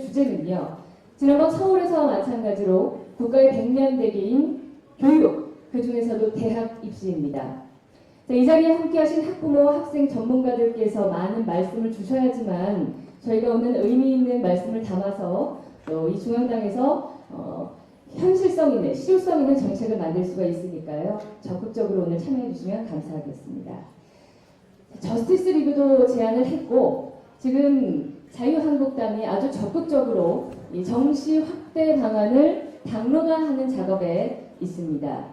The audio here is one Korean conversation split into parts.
주제는요. 지난번 서울에서와 마찬가지로 국가의 백년대계인 교육, 그 중에서도 대학 입시입니다. 자, 이 자리에 함께하신 학부모, 학생 전문가들께서 많은 말씀을 주셔야지만 저희가 오늘 의미 있는 말씀을 담아서 이 중앙당에서 현실성 있는, 실효성 있는 정책을 만들 수가 있으니까요. 적극적으로 오늘 참여해 주시면 감사하겠습니다. 저스티스 리그도 제안을 했고 지금 자유한국당이 아주 적극적으로 이 정시 확대 방안을 당론화하는 작업에 있습니다.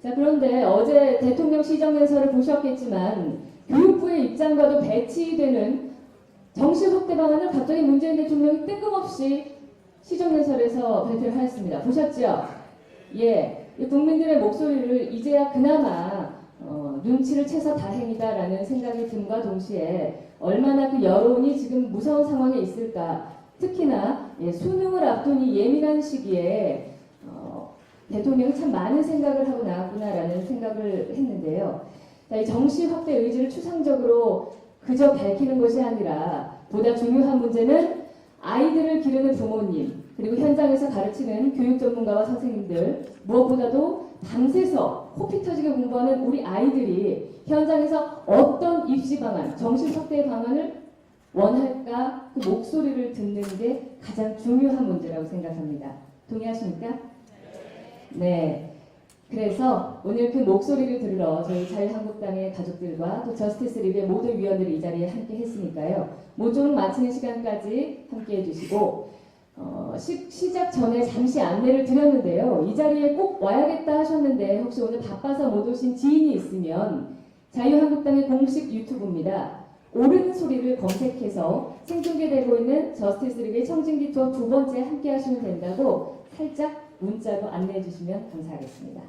자, 그런데 어제 대통령 시정연설을 보셨겠지만 교육부의 입장과도 배치되는 정시 확대 방안을 갑자기 문재인 대통령이 뜬금없이 시정연설에서 발표를 하였습니다. 보셨죠? 예, 국민들의 목소리를 이제야 그나마 눈치를 채서 다행이다라는 생각이 듦과 동시에 얼마나 그 여론이 지금 무서운 상황에 있을까. 특히나 수능을 앞둔 이 예민한 시기에 대통령이 참 많은 생각을 하고 나왔구나라는 생각을 했는데요. 자, 이 정시 확대 의지를 추상적으로 그저 밝히는 것이 아니라 보다 중요한 문제는 아이들을 기르는 부모님 그리고 현장에서 가르치는 교육 전문가와 선생님들 무엇보다도 밤새서 코피 터지게 공부하는 우리 아이들이 현장에서 어떤 입시 방안, 정시 확대 방안을 원할까 그 목소리를 듣는 게 가장 중요한 문제라고 생각합니다. 동의하십니까? 네. 그래서 오늘 그 목소리를 들으러 저희 자유한국당의 가족들과 또 저스티스 리그의 모든 위원들이 이 자리에 함께 했으니까요. 모종 마치는 시간까지 함께 해주시고 시작 전에 잠시 안내를 드렸는데요. 이 자리에 꼭 와야겠다 하셨는데 혹시 오늘 바빠서 못 오신 지인이 있으면 자유한국당의 공식 유튜브입니다. 옳은 소리를 검색해서 생중계되고 있는 저스티스 리그의 청진기 투어 2번째 함께 하시면 된다고 살짝 문자로 안내해 주시면 감사하겠습니다.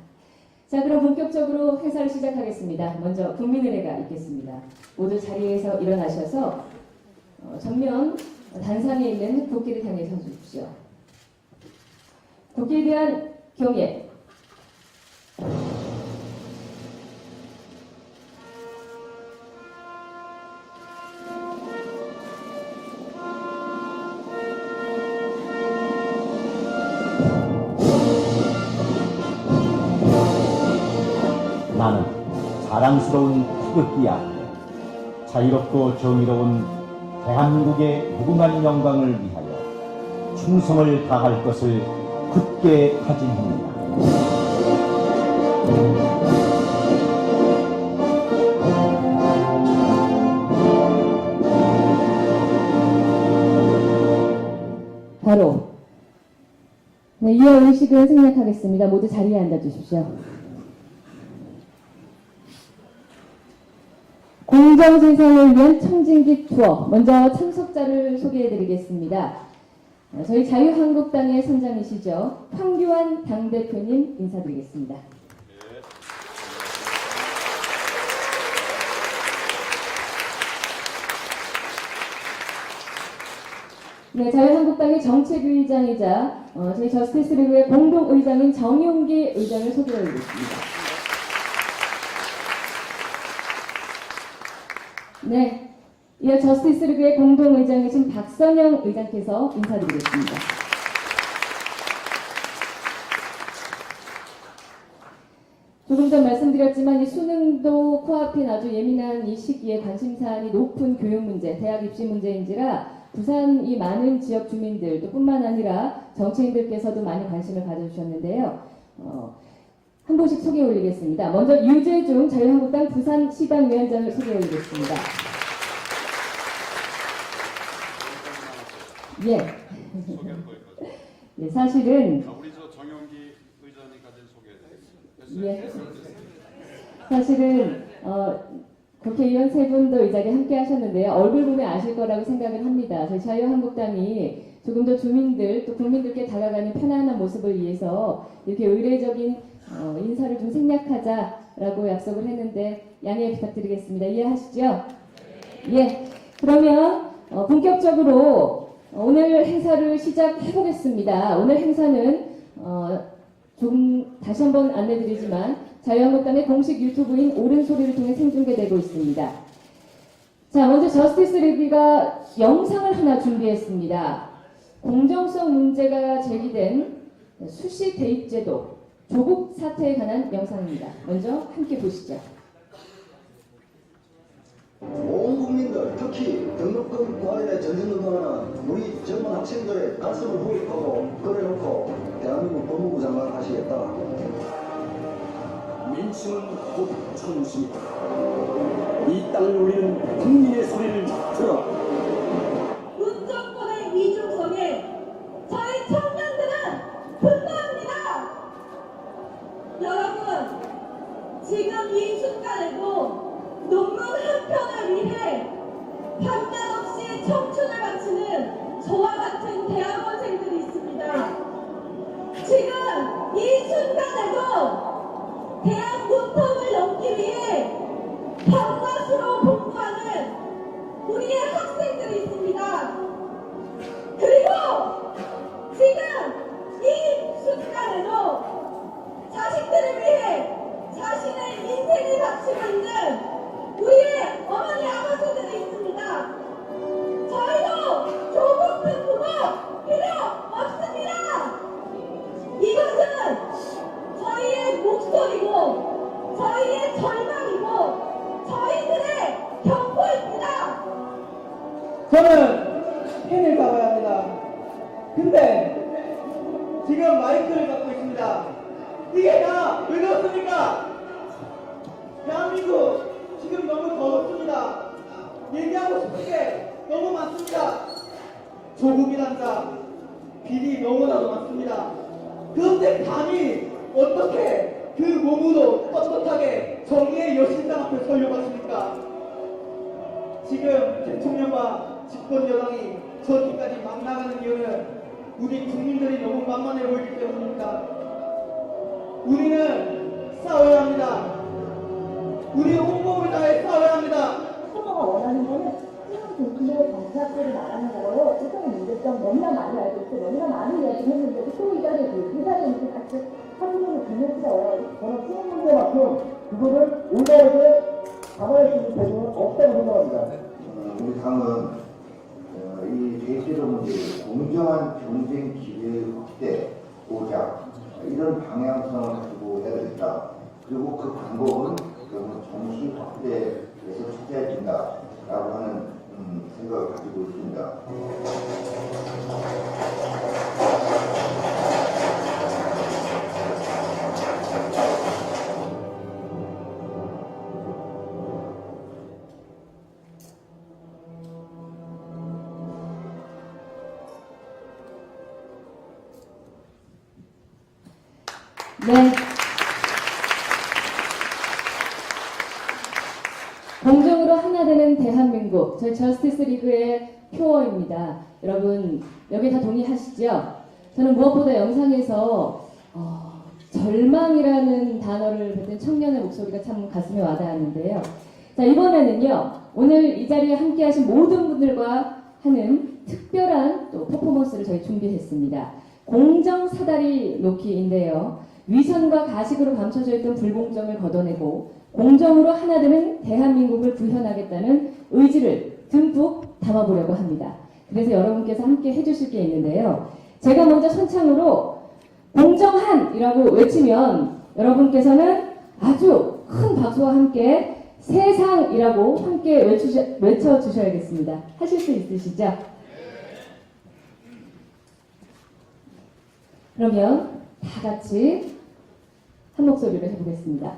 자, 그럼 본격적으로 행사를 시작하겠습니다. 먼저 국민의례가 있겠습니다. 모두 자리에서 일어나셔서 정면 단상에 있는 국기를 향해 서 주십시오. 국기에 대한 경례. 나는 자랑스러운 태극기 아래 자유롭고 정의로운 대한민국의 무궁한 영광을 위하여 충성을 다할 것을 굳게 다짐합니다. 바로 이어 의식을 생략하겠습니다. 모두 자리에 앉아주십시오. 공정진상을 위한 청진기 투어, 먼저 참석자를 소개해드리겠습니다. 저희 자유한국당의 선장이시죠. 황교안 당대표님 인사드리겠습니다. 네, 자유한국당의 정책위의장이자 저희 저스티스 리그의 공동의장인 정용기 의장을 소개해드리겠습니다. 네, 이어 저스티스 리그의 공동의장이신 박선영 의장께서 인사드리겠습니다. 조금 전 말씀드렸지만 이 수능도 코앞인 아주 예민한 이 시기에 관심사안이 높은 교육 문제, 대학 입시 문제인지라 부산 이 많은 지역 주민들 또 뿐만 아니라 정치인들께서도 많이 관심을 가져주셨는데요. 한 분씩 소개해 올리겠습니다. 먼저 유재중 자유한국당 부산시당위원장을 소개해 올리겠습니다. 예. 예, 사실은 우리 저 정용기 의장이 가진 소개. 예. 사실은 국회의원 세 분도 이 자리에 함께 하셨는데요. 얼굴 보면 아실 거라고 생각을 합니다. 저희 자유한국당이 조금 더 주민들 또 국민들께 다가가는 편안한 모습을 위해서 이렇게 의례적인 인사를 좀 생략하자라고 약속을 했는데 양해 부탁드리겠습니다. 이해하시죠? 예. 그러면 본격적으로 오늘 행사를 시작해 보겠습니다. 오늘 행사는 좀 다시 한번 안내드리지만 자유한국당의 공식 유튜브인 옳은 소리를 통해 생중계되고 있습니다. 자, 먼저 저스티스 리그가 영상을 하나 준비했습니다. 공정성 문제가 제기된 수시 대입제도 조국 사태에 관한 영상입니다. 먼저 함께 보시죠. 온 국민들, 특히 등록금 관련해 전신운동하는 우리 젊은 학생들의 가슴을 후입하고 그래놓고 대한민국 법무부 장관 하시겠다. 민심은 곧 천심이다. 이 땅을 울리는 국민의 소리를 들어라. 문정권의 이중성에 저희 청년들은 분노합니다. 여러분, 지금 이 순간에도 논문 한 편을 위해 판단 없이 청춘을 바치는 저와 같은 대학원생들이 있습니다. 지금 이 순간에도 대학 문턱을 넘기 위해 밤낮으로 공부하는 우리의 학생들이 있습니다. 그리고 지금 이 순간에도 자식들을 위해 자신의 인생을 바치고 있는 우리의 어머니 아버지들이 있습니다. 저희도 조국 큰 부모 필요 없습니다. 이것은 저희의 목소리고 저희의 절망이고 저희들의 경고입니다. 저는 펜을 잡아야 합니다. 근데 지금 마이크를 잡고 있습니다. 이게 다 왜 그렇습니까? 대한민국 지금 너무 더럽습니다. 얘기하고 싶은 게 너무 많습니다. 조국이란 자, 비리 너무나도 많습니다. 그런데 감히 어떻게 그 몸으로 떳떳하게 정의의 여신상 앞에 서려고 하십니까? 지금 대통령과 집권 여당이 저기까지 막 나가는 이유는 우리 국민들이 너무 만만해 보이기 때문입니다. 우리는 싸워야 합니다. 우리 온몸을 다해 싸워야 합니다. 서로가 원하는 거는 지금 근데 정치학들이 말하는 거예요. 일단 문제점 너무나 많이 알고 있고 너무나 많은 이야기를 했는데 또 이 자리에 이 자리에 이렇게 같이 하루는 굉장히 저는 수능 문제만큼 그거를 올바르게 담아낼 수 있는 대중은 없다고 생각합니다. 우리 당은 이 대체로 문제, 공정한 경쟁 기회 확대, 보장 이런 방향성을 가지고 해야 되겠다. 그리고 그 방법은 정시 확대에서 찾아야 된다라고 하는 생각을 가지고 있습니다. 네. 공정으로 하나 되는 대한민국, 저희 저스티스 리그의 표어입니다. 여러분, 여기 다 동의하시죠? 저는 무엇보다 영상에서 절망이라는 단어를 뱉은 청년의 목소리가 참 가슴에 와닿았는데요. 자, 이번에는요, 오늘 이 자리에 함께 하신 모든 분들과 하는 특별한 또 퍼포먼스를 저희 준비했습니다. 공정 사다리 놓기인데요. 위선과 가식으로 감춰져 있던 불공정을 걷어내고 공정으로 하나 되는 대한민국을 구현하겠다는 의지를 듬뿍 담아보려고 합니다. 그래서 여러분께서 함께 해주실 게 있는데요. 제가 먼저 선창으로 공정한이라고 외치면 여러분께서는 아주 큰 박수와 함께 세상이라고 함께 외쳐주셔야겠습니다. 하실 수 있으시죠? 그러면 다 같이 한 목소리로 해보겠습니다.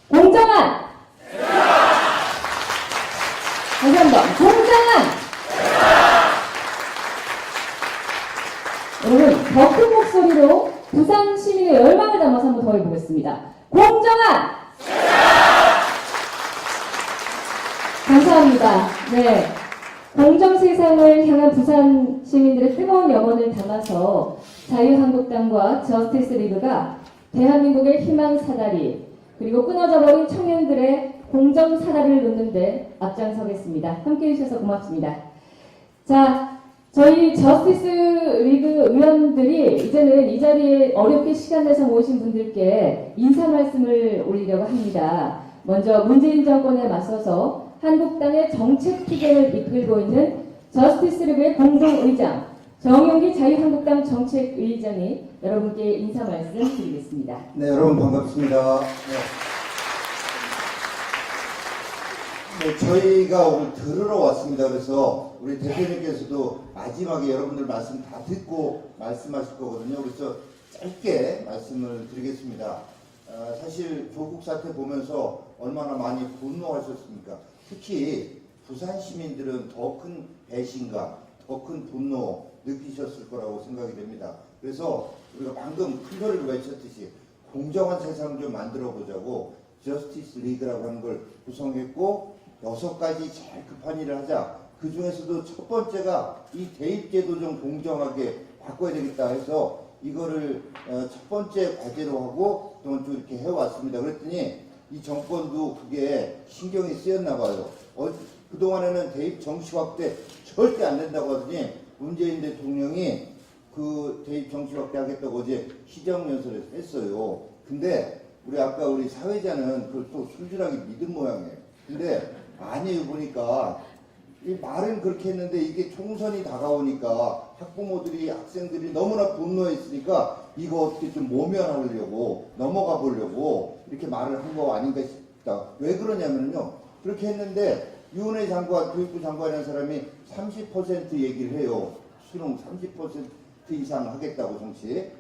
공정한! 다시 한 번, 공정한! 여러분, 더 큰 목소리로 부산 시민의 열망을 담아서 한 번 더 해보겠습니다. 공정한! 감사합니다. 네. 공정 세상을 향한 부산 시민들의 뜨거운 염원을 담아서 자유한국당과 저스티스 리그가 대한민국의 희망 사다리 그리고 끊어져버린 청년들의 공정 사다리를 놓는데 앞장서겠습니다. 함께해 주셔서 고맙습니다. 자, 저희 저스티스 리그 의원들이 이제는 이 자리에 어렵게 시간 내서 모이신 분들께 인사 말씀을 올리려고 합니다. 먼저 문재인 정권에 맞서서 한국당의 정책 투쟁을 이끌고 있는 저스티스 리그의 공동의장 정용기 자유한국당 정책의장이 여러분께 인사 말씀 드리겠습니다. 네, 여러분 반갑습니다. 네, 저희가 오늘 들으러 왔습니다. 그래서 우리 대표님께서도 마지막에 여러분들 말씀 다 듣고 말씀하실 거거든요. 그래서 짧게 말씀을 드리겠습니다. 사실 조국 사태 보면서 얼마나 많이 분노하셨습니까? 특히 부산 시민들은 더 큰 배신감, 더 큰 분노 느끼셨을 거라고 생각이 됩니다. 그래서 우리가 방금 큰 소리를 외쳤듯이 공정한 세상을 좀 만들어 보자고 저스티스 리그라고 하는 걸 구성했고 6가지 제일 급한 일을 하자. 그 중에서도 첫 번째가 이 대입제도 좀 공정하게 바꿔야 되겠다 해서 이거를 첫 번째 과제로 하고 그동안 쭉 이렇게 해왔습니다. 그랬더니 이 정권도 그게 신경이 쓰였나 봐요. 그동안에는 대입 정시 확대 절대 안 된다고 하더니 문재인 대통령이 그 대입 정시 확대 하겠다고 어제 시정연설을 했어요. 근데 아까 우리 사회자는 그걸 또 순진하게 믿은 모양이에요. 근데 아니에요. 보니까 이 말은 그렇게 했는데 이게 총선이 다가오니까 학부모들이 학생들이 너무나 분노했으니까 이거 어떻게 좀 모면하려고 넘어가 보려고 이렇게 말을 한 거 아닌가 싶다. 왜 그러냐면요. 그렇게 했는데 유은혜 장관, 교육부 장관이라는 사람이 30% 얘기를 해요. 수능 30% 이상 하겠다고 정치.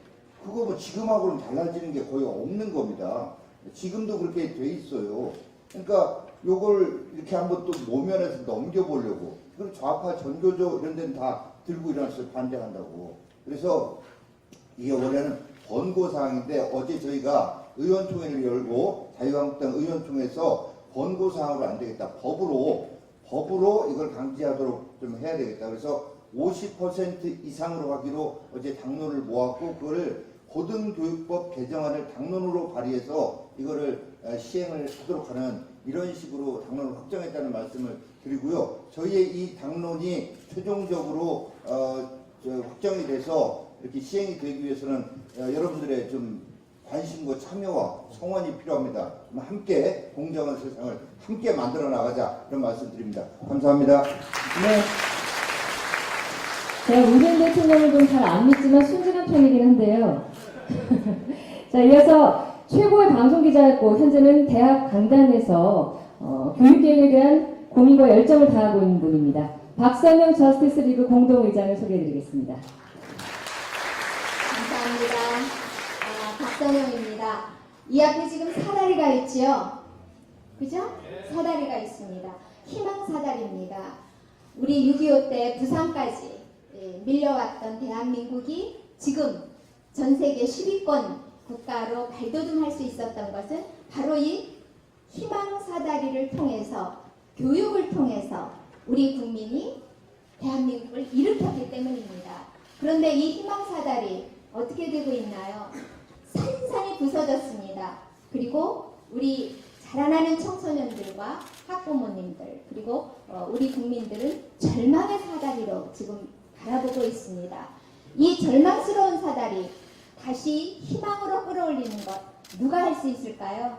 그거 뭐 지금하고는 달라지는 게 거의 없는 겁니다. 지금도 그렇게 돼 있어요. 그러니까 요걸 이렇게 한번 또 모면해서 넘겨보려고. 그리고 좌파 전교조 이런 데는 다 들고 일어나서 반대한다고. 그래서 이게 원래는 권고사항인데 어제 저희가 의원총회를 열고 자유한국당 의원총회에서 권고사항으로 안 되겠다. 법으로 이걸 강제하도록 좀 해야 되겠다. 그래서 50% 이상으로 하기로 어제 당론을 모았고 그거를 고등교육법 개정안을 당론으로 발의해서 이거를 시행을 하도록 하는 이런 식으로 당론을 확정했다는 말씀을 드리고요. 저희의 이 당론이 최종적으로 확정이 돼서 이렇게 시행이 되기 위해서는 여러분들의 좀 관심과 참여와 성원이 필요합니다. 함께 공정한 세상을 함께 만들어 나가자 이런 말씀 드립니다. 감사합니다. 네. 제가 문재인 대통령을 좀 잘 안 믿지만 순진한 편이긴 한데요. 자, 이어서 최고의 방송기자였고 현재는 대학 강단에서 교육계획에 대한 고민과 열정을 다하고 있는 분입니다. 박선영 저스티스 리그 공동의장을 소개해드리겠습니다. 감사합니다. 박선영입니다. 이 앞에 지금 사다리가 있지요? 그죠? 사다리가 있습니다. 희망 사다리입니다. 우리 6.25 때 부산까지 밀려왔던 대한민국이 지금 전 세계 10위권 국가로 발돋움할 수 있었던 것은 바로 이 희망 사다리를 통해서 교육을 통해서 우리 국민이 대한민국을 일으켰기 때문입니다. 그런데 이 희망 사다리 어떻게 되고 있나요? 산산이 부서졌습니다. 그리고 우리 자라나는 청소년들과 학부모님들 그리고 우리 국민들은 절망의 사다리로 지금 바라보고 있습니다. 이 절망스러운 사다리 다시 희망으로 끌어올리는 것 누가 할 수 있을까요?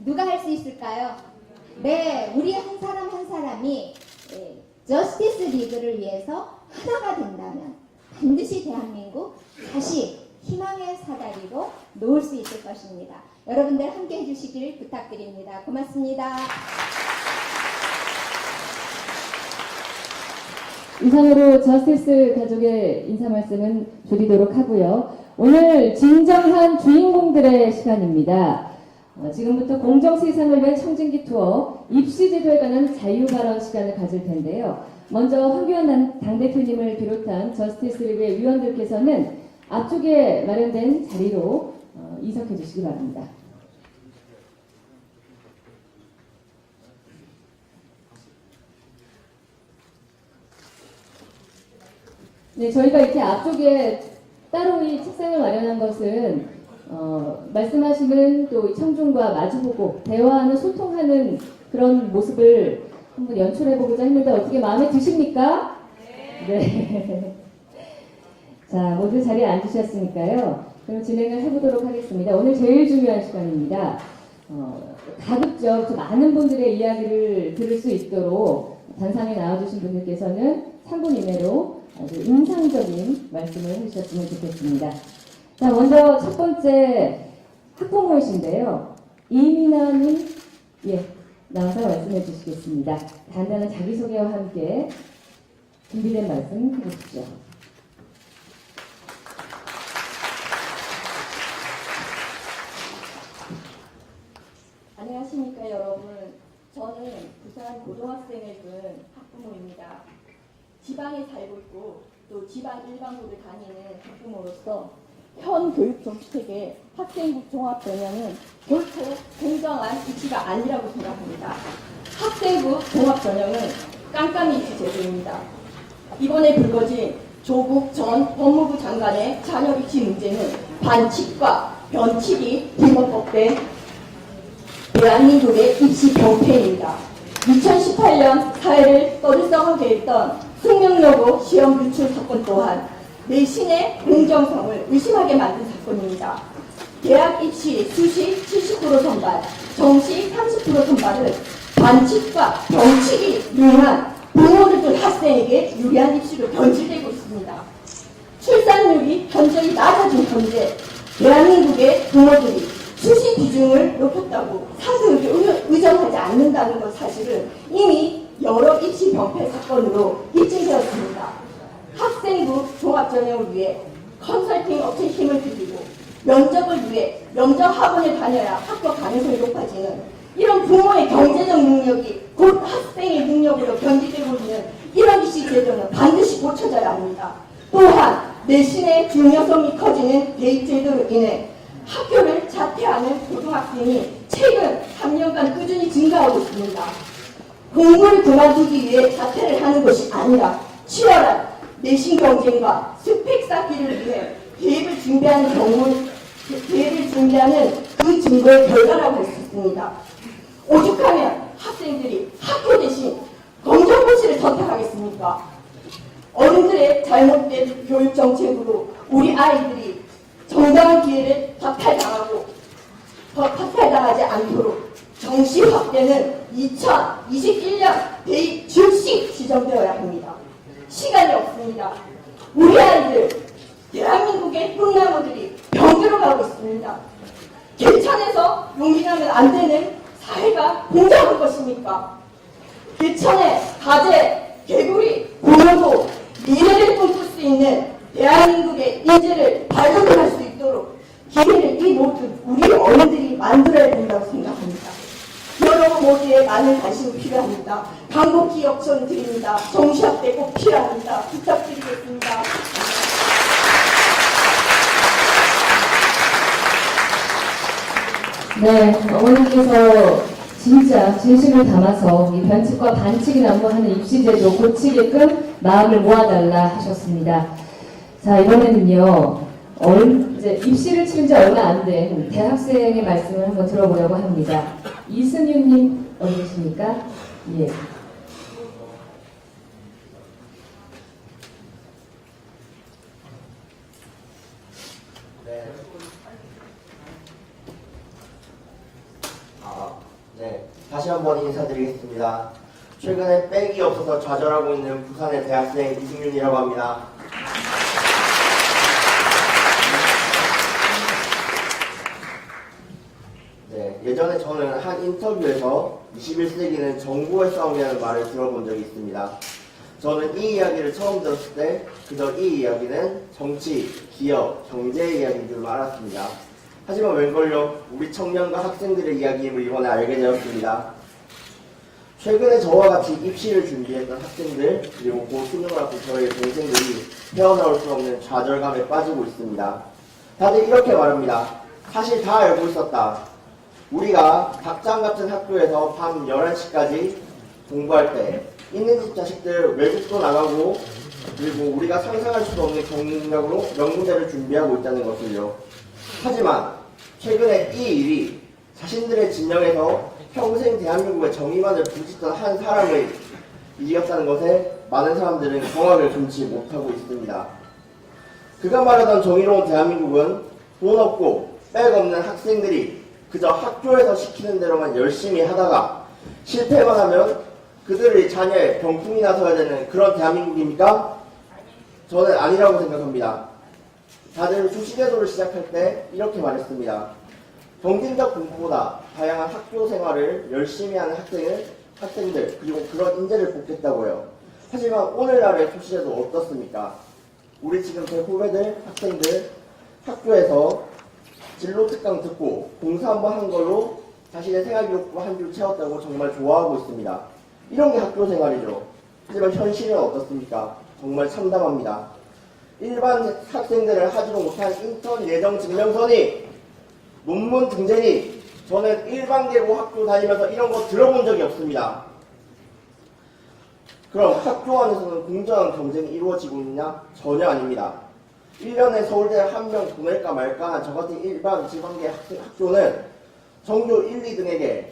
누가 할 수 있을까요? 네, 우리 한 사람 한 사람이 저스티스 리그를 위해서 하나가 된다면 반드시 대한민국 다시 희망의 사다리로 놓을 수 있을 것입니다. 여러분들 함께 해주시길 부탁드립니다. 고맙습니다. 이상으로 저스티스 가족의 인사 말씀은 줄이도록 하고요. 오늘 진정한 주인공들의 시간입니다. 지금부터 공정 세상을 위한 청진기 투어 입시 제도에 관한 자유 발언 시간을 가질 텐데요. 먼저 황교안 당대표님을 비롯한 저스티스 리그의 위원들께서는 앞쪽에 마련된 자리로 이석해 주시기 바랍니다. 네, 저희가 이렇게 앞쪽에 따로 이 책상을 마련한 것은 말씀하시는 또 청중과 마주보고 대화하는 소통하는 그런 모습을 한번 연출해보고자 했는데 어떻게 마음에 드십니까? 네. 자, 모두 자리에 앉으셨으니까요. 그럼 진행을 해보도록 하겠습니다. 오늘 제일 중요한 시간입니다. 가급적 많은 분들의 이야기를 들을 수 있도록 단상에 나와주신 분들께서는 3분 이내로 아주 인상적인 말씀을 해주셨으면 좋겠습니다. 자, 먼저 첫 번째 학부모이신데요. 이민아님, 예, 나와서 말씀해 주시겠습니다. 간단한 자기소개와 함께 준비된 말씀 해주십시오. 안녕하십니까 여러분. 저는 부산 고등학생을 둔 학부모입니다. 지방에 살고 있고 또 지방 일반고를 다니는 학부모로서 현 교육 정책의 학생부 종합 전형은 결코 공정한 이치가 아니라고 생각합니다. 학생부 종합 전형은 깜깜이 입시 제도입니다. 이번에 불거진 조국 전 법무부 장관의 자녀 입시 문제는 반칙과 변칙이 불법된 대한민국의 입시 병폐입니다. 2018년 사회를 떠들썩하게 했던 숙명여고 시험 유출 사건 또한 내신의 공정성을 의심하게 만든 사건입니다. 대학 입시 수시 70% 선발, 정시 30% 선발은 반칙과 병칙이 유효한 부모를 둔 학생에게 유리한 입시로 변질되고 있습니다. 출산율이 현저히 낮아진 현재 대한민국의 부모들이 수시 비중을 높였다고 사교육에 의존하지 않는다는 것 사실은 이미 여러 입시 병폐 사건으로 입증되었습니다. 학생부 종합전형을 위해 컨설팅 업체에 힘을 들이고 면접을 위해 면접 학원에 다녀야 합격 가능성이 높아지는 이런 부모의 경제적 능력이 곧 학생의 능력으로 변질되고 있는 이런 입시 제도는 반드시 고쳐져야 합니다. 또한 내신의 중요성이 커지는 대입 제도로 인해 학교를 자퇴하는 고등학생이 최근 3년간 꾸준히 증가하고 있습니다. 공부를 그만두기 위해 자퇴를 하는 것이 아니라 치열한 내신 경쟁과 스펙 쌓기를 위해 대입을 준비하는 그 증거의 결과라고 할 수 있습니다. 오죽하면 학생들이 학교 대신 검정고시를 선택하겠습니까? 어른들의 잘못된 교육 정책으로 우리 아이들이 정당한 기회를 박탈당하지 않도록 정시 확대는 2021년 대입 즉시 지정되어야 합니다. 시간이 없습니다. 우리 아이들, 대한민국의 꿈나무들이 병들어 가고 있습니다. 개천에서 용기나면 안 되는 사회가 공정한 것입니까? 개천에 가재, 개구리, 고노도 미래를 꿈꿀 수 있는 대한민국의 인재를 발돋움할 수 있도록 기회를 이 모든 우리 어른들이 만들어야 된다고 생각합니다. 여러분 모두의 많은 관심이 필요합니다. 강복기 역전 드립니다. 정시학대 꼭 필요합니다. 부탁드리겠습니다. 네, 어머님께서 진짜 진심을 담아서 이 변칙과 반칙이 난무하는 입시제도 고치게끔 마음을 모아달라 하셨습니다. 자, 이번에는요, 이제 입시를 치른 지 얼마 안 된 대학생의 말씀을 한번 들어보려고 합니다. 이승윤님, 어디 계십니까? 예. 네, 다시 한번 인사드리겠습니다. 최근에 백이 없어서 좌절하고 있는 부산의 대학생 이승윤이라고 합니다. 네, 예전에 저는 한 인터뷰에서 21세기는 정보의 싸움이라는 말을 들어본 적이 있습니다. 저는 이 이야기를 처음 들었을 때 그저 이 이야기는 정치, 기업, 경제 이야기인 줄 알았습니다. 하지만 웬걸요, 우리 청년과 학생들의 이야기임을 이번에 알게 되었습니다. 최근에 저와 같이 입시를 준비했던 학생들, 그리고 곧 수능을 앞둔 저희 동생들이 헤어나올 수 없는 좌절감에 빠지고 있습니다. 다들 이렇게 말합니다. 사실 다 알고 있었다. 우리가 닭장 같은 학교에서 밤 11시까지 공부할 때 있는 집 자식들 외국도 나가고, 그리고 우리가 상상할 수도 없는 경력으로 명문대를 준비하고 있다는 것을요. 하지만 최근에 이 일이 자신들의 진영에서 평생 대한민국의 정의만을 부짓던 한 사람을 이겼다는 것에 많은 사람들은 경악을 금치 못하고 있습니다. 그가 말하던 정의로운 대한민국은 돈 없고 백 없는 학생들이 그저 학교에서 시키는 대로만 열심히 하다가 실패만 하면 그들의 자녀의 병풍이 나서야 되는 그런 대한민국입니까? 저는 아니라고 생각합니다. 다들 수시제도를 시작할 때 이렇게 말했습니다. 경쟁적 공부보다 다양한 학교 생활을 열심히 하는 학생들 그리고 그런 인재를 뽑겠다고요. 하지만 오늘날의 수시제도 어떻습니까? 우리 지금 제 후배들, 학생들 학교에서 진로 특강 듣고 공사 한번 한 걸로 자신의 생활기록부 한 줄 채웠다고 정말 좋아하고 있습니다. 이런 게 학교 생활이죠. 하지만 현실은 어떻습니까? 정말 참담합니다. 일반 학생들을 하지도 못한 인턴 예정 증명서니 논문 등재니 저는 일반계로 학교 다니면서 이런 거 들어본 적이 없습니다. 그럼 학교 안에서는 공정한 경쟁이 이루어지고 있냐? 전혀 아닙니다. 1년에 서울대 한 명 보낼까 말까 한 저같은 일반 지방계 학교는 전교 1, 2등에게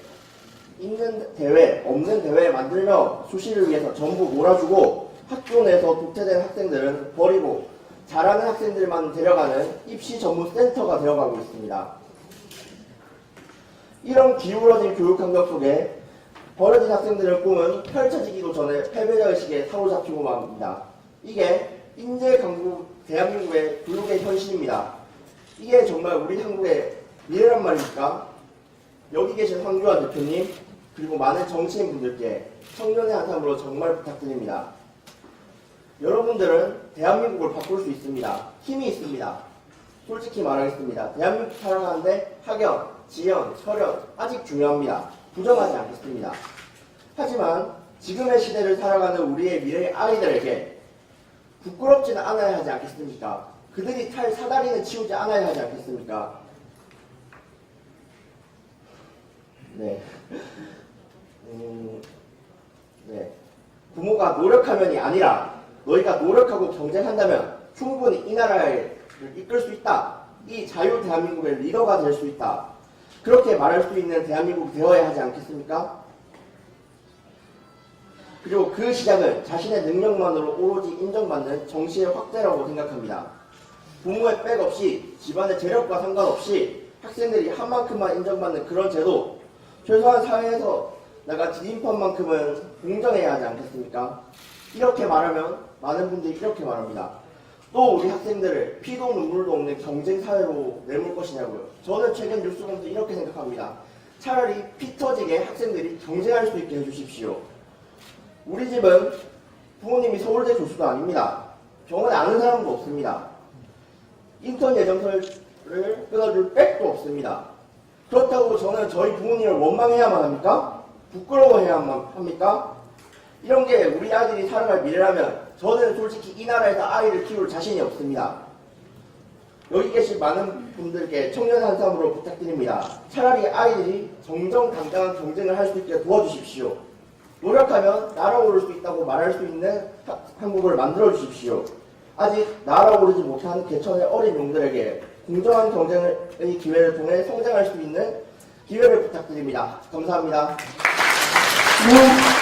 있는 대회, 없는 대회 만들며 수시를 위해서 전부 몰아주고 학교 내에서 도태된 학생들은 버리고 잘하는 학생들만 데려가는 입시 전문 센터가 되어가고 있습니다. 이런 기울어진 교육 환경 속에 버려진 학생들의 꿈은 펼쳐지기도 전에 패배자의식에 사로잡히고 맙니다. 이게 인재 강국 대한민국의 교육의 현실입니다. 이게 정말 우리 한국의 미래란 말입니까? 여기 계신 황교안 대표님 그리고 많은 정치인분들께 청년의 한참으로 정말 부탁드립니다. 여러분들은 대한민국을 바꿀 수 있습니다. 힘이 있습니다. 솔직히 말하겠습니다. 대한민국 살아가는데 학연, 지연, 철연 아직 중요합니다. 부정하지 않겠습니다. 하지만 지금의 시대를 살아가는 우리의 미래의 아이들에게 부끄럽지는 않아야 하지 않겠습니까? 그들이 탈 사다리는 치우지 않아야 하지 않겠습니까? 네. 네. 부모가 노력하면이 아니라 너희가 노력하고 경쟁한다면 충분히 이 나라를 이끌 수 있다. 이 자유 대한민국의 리더가 될 수 있다. 그렇게 말할 수 있는 대한민국이 되어야 하지 않겠습니까? 그리고 그 시작은 자신의 능력만으로 오로지 인정받는 정치의 확대라고 생각합니다. 부모의 백 없이 집안의 재력과 상관없이 학생들이 한 만큼만 인정받는 그런 제도, 최소한 사회에서 내가 진입한만큼은 공정해야 하지 않겠습니까? 이렇게 말하면 많은 분들이 이렇게 말합니다. 또 우리 학생들을 피도 눈물도 없는 경쟁사회로 내몰 것이냐고요. 저는 최근 뉴스 보면서 이렇게 생각합니다. 차라리 피 터지게 학생들이 경쟁할 수 있게 해주십시오. 우리 집은 부모님이 서울대 교수도 아닙니다. 병원에 아는 사람도 없습니다. 인턴 예정서를 끊어줄 백도 없습니다. 그렇다고 저는 저희 부모님을 원망해야만 합니까? 부끄러워해야만 합니까? 이런 게 우리 아들이 살아갈 미래라면 저는 솔직히 이 나라에서 아이를 키울 자신이 없습니다. 여기 계신 많은 분들께 청년 한삼으로 부탁드립니다. 차라리 아이들이 정정당당한 경쟁을 할 수 있게 도와주십시오. 노력하면 날아오를 수 있다고 말할 수 있는 한국을 만들어 주십시오. 아직 날아오르지 못한 개천의 어린 용들에게 공정한 경쟁의 기회를 통해 성장할 수 있는 기회를 부탁드립니다. 감사합니다. 네.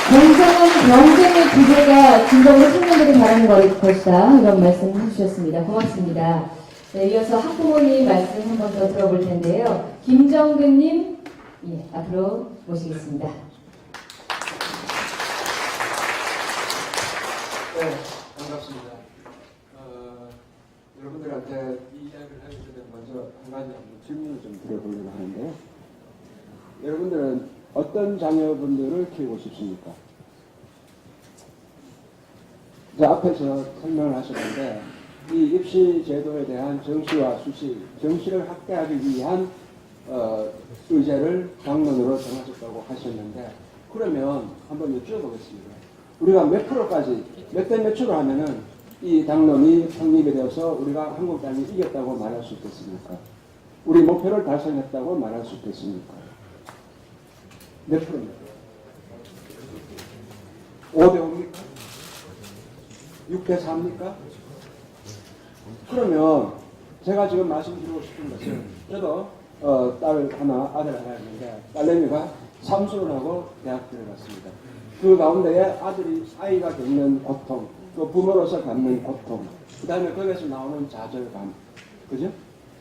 공정한 경쟁의 기회가 진정으로 청년들이 바라는 것이다. 이런 말씀 해주셨습니다. 고맙습니다. 네, 이어서 학부모님 말씀 한 번 더 들어볼 텐데요. 김정근님, 예, 앞으로 모시겠습니다. 네, 반갑습니다. 여러분들한테 이 이야기를 하기 전에 먼저 한 가지 질문을 좀 드려보려고 하는데요. 여러분들은 어떤 자녀분들을 키우고 싶습니까? 이제 앞에서 설명을 하셨는데 이 입시 제도에 대한 정시와 수시, 정시를 확대하기 위한 의제를 당론으로 정하셨다고 하셨는데 그러면 한번 여쭤보겠습니다. 우리가 몇 프로까지, 몇 대 몇으로 하면은 이 당론이 성립이 되어서 우리가 한국 땅이 이겼다고 말할 수 있겠습니까? 우리 목표를 달성했다고 말할 수 있겠습니까? 몇 프로입니까? 5대 5입니까? 6대 4입니까? 그러면 제가 지금 말씀드리고 싶은 것은 저도 딸 하나, 아들 하나 있는데 딸내미가 삼수를 하고 대학 들어갔습니다. 그 가운데에 아이가 겪는 고통, 또 부모로서 갖는 고통, 그 다음에 거기에서 나오는 좌절감, 그죠?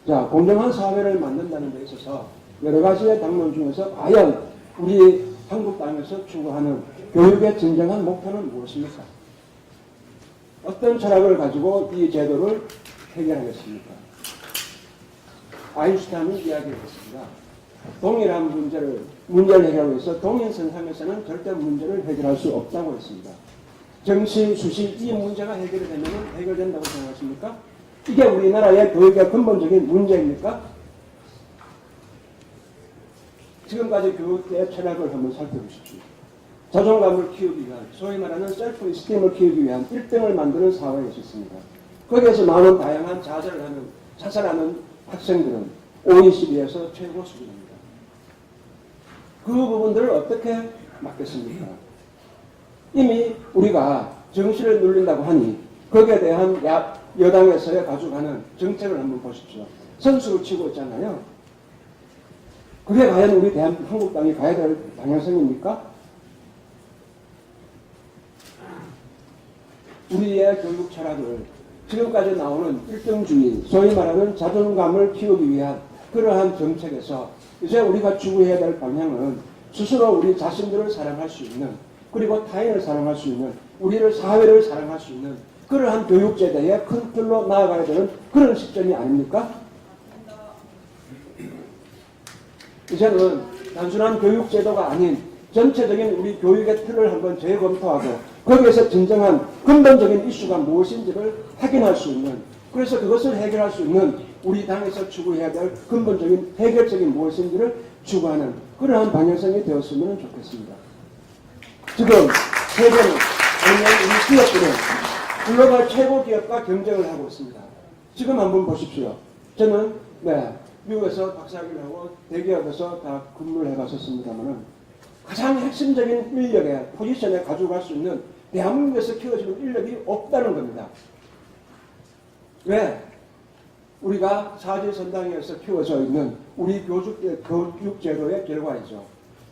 자, 공정한 사회를 만든다는 데 있어서 여러 가지의 당론 중에서 과연 우리 한국 땅에서 추구하는 교육의 진정한 목표는 무엇입니까? 어떤 철학을 가지고 이 제도를 해결하겠습니까? 아인슈타인이 이야기했습니다. 동일한 문제를 해결하기 위해서 동일선상에서는 절대 문제를 해결할 수 없다고 했습니다. 정시, 수시 이 문제가 해결이 되면 해결된다고 생각하십니까? 이게 우리나라의 교육의 근본적인 문제입니까? 지금까지 교육의 철학을 한번 살펴보십시오. 자존감을 키우기 위한, 소위 말하는 셀프 이스팀을 키우기 위한 1등을 만드는 사회에 있었습니다. 거기에서 많은 다양한 자살하는 학생들은 OECD에서 최고 수준입니다. 그 부분들을 어떻게 막겠습니까? 이미 우리가 정시를 눌린다고 하니 거기에 대한 여당에서 가져가는 정책을 한번 보십시오. 선수를 치고 있잖아요. 그게 과연 우리 한국당이 가야 될 방향성입니까? 우리의 교육 철학을 지금까지 나오는 1등주의, 소위 말하는 자존감을 키우기 위한 그러한 정책에서 이제 우리가 추구해야 될 방향은 스스로 우리 자신들을 사랑할 수 있는, 그리고 타인을 사랑할 수 있는, 우리를 사회를 사랑할 수 있는 그러한 교육제도의 큰 틀로 나아가야 되는 그런 시점이 아닙니까? 이제는 단순한 교육제도가 아닌 전체적인 우리 교육의 틀을 한번 재검토하고 거기에서 진정한 근본적인 이슈가 무엇인지를 확인할 수 있는, 그래서 그것을 해결할 수 있는 우리 당에서 추구해야 될 근본적인 해결책이 무엇인지를 추구하는 그러한 방향성이 되었으면 좋겠습니다. 지금 세계는, 우리 기업들은 글로벌 최고 기업과 경쟁을 하고 있습니다. 지금 한번 보십시오. 저는 미국에서 박사학위를 하고 대기업에서 다 근무를 해봤었습니다만은 가장 핵심적인 인력의 포지션에 가져갈 수 있는 대한민국에서 키워지는 인력이 없다는 겁니다. 왜? 우리가 사지선당에서 키워져 있는 우리 교육제도의 결과이죠.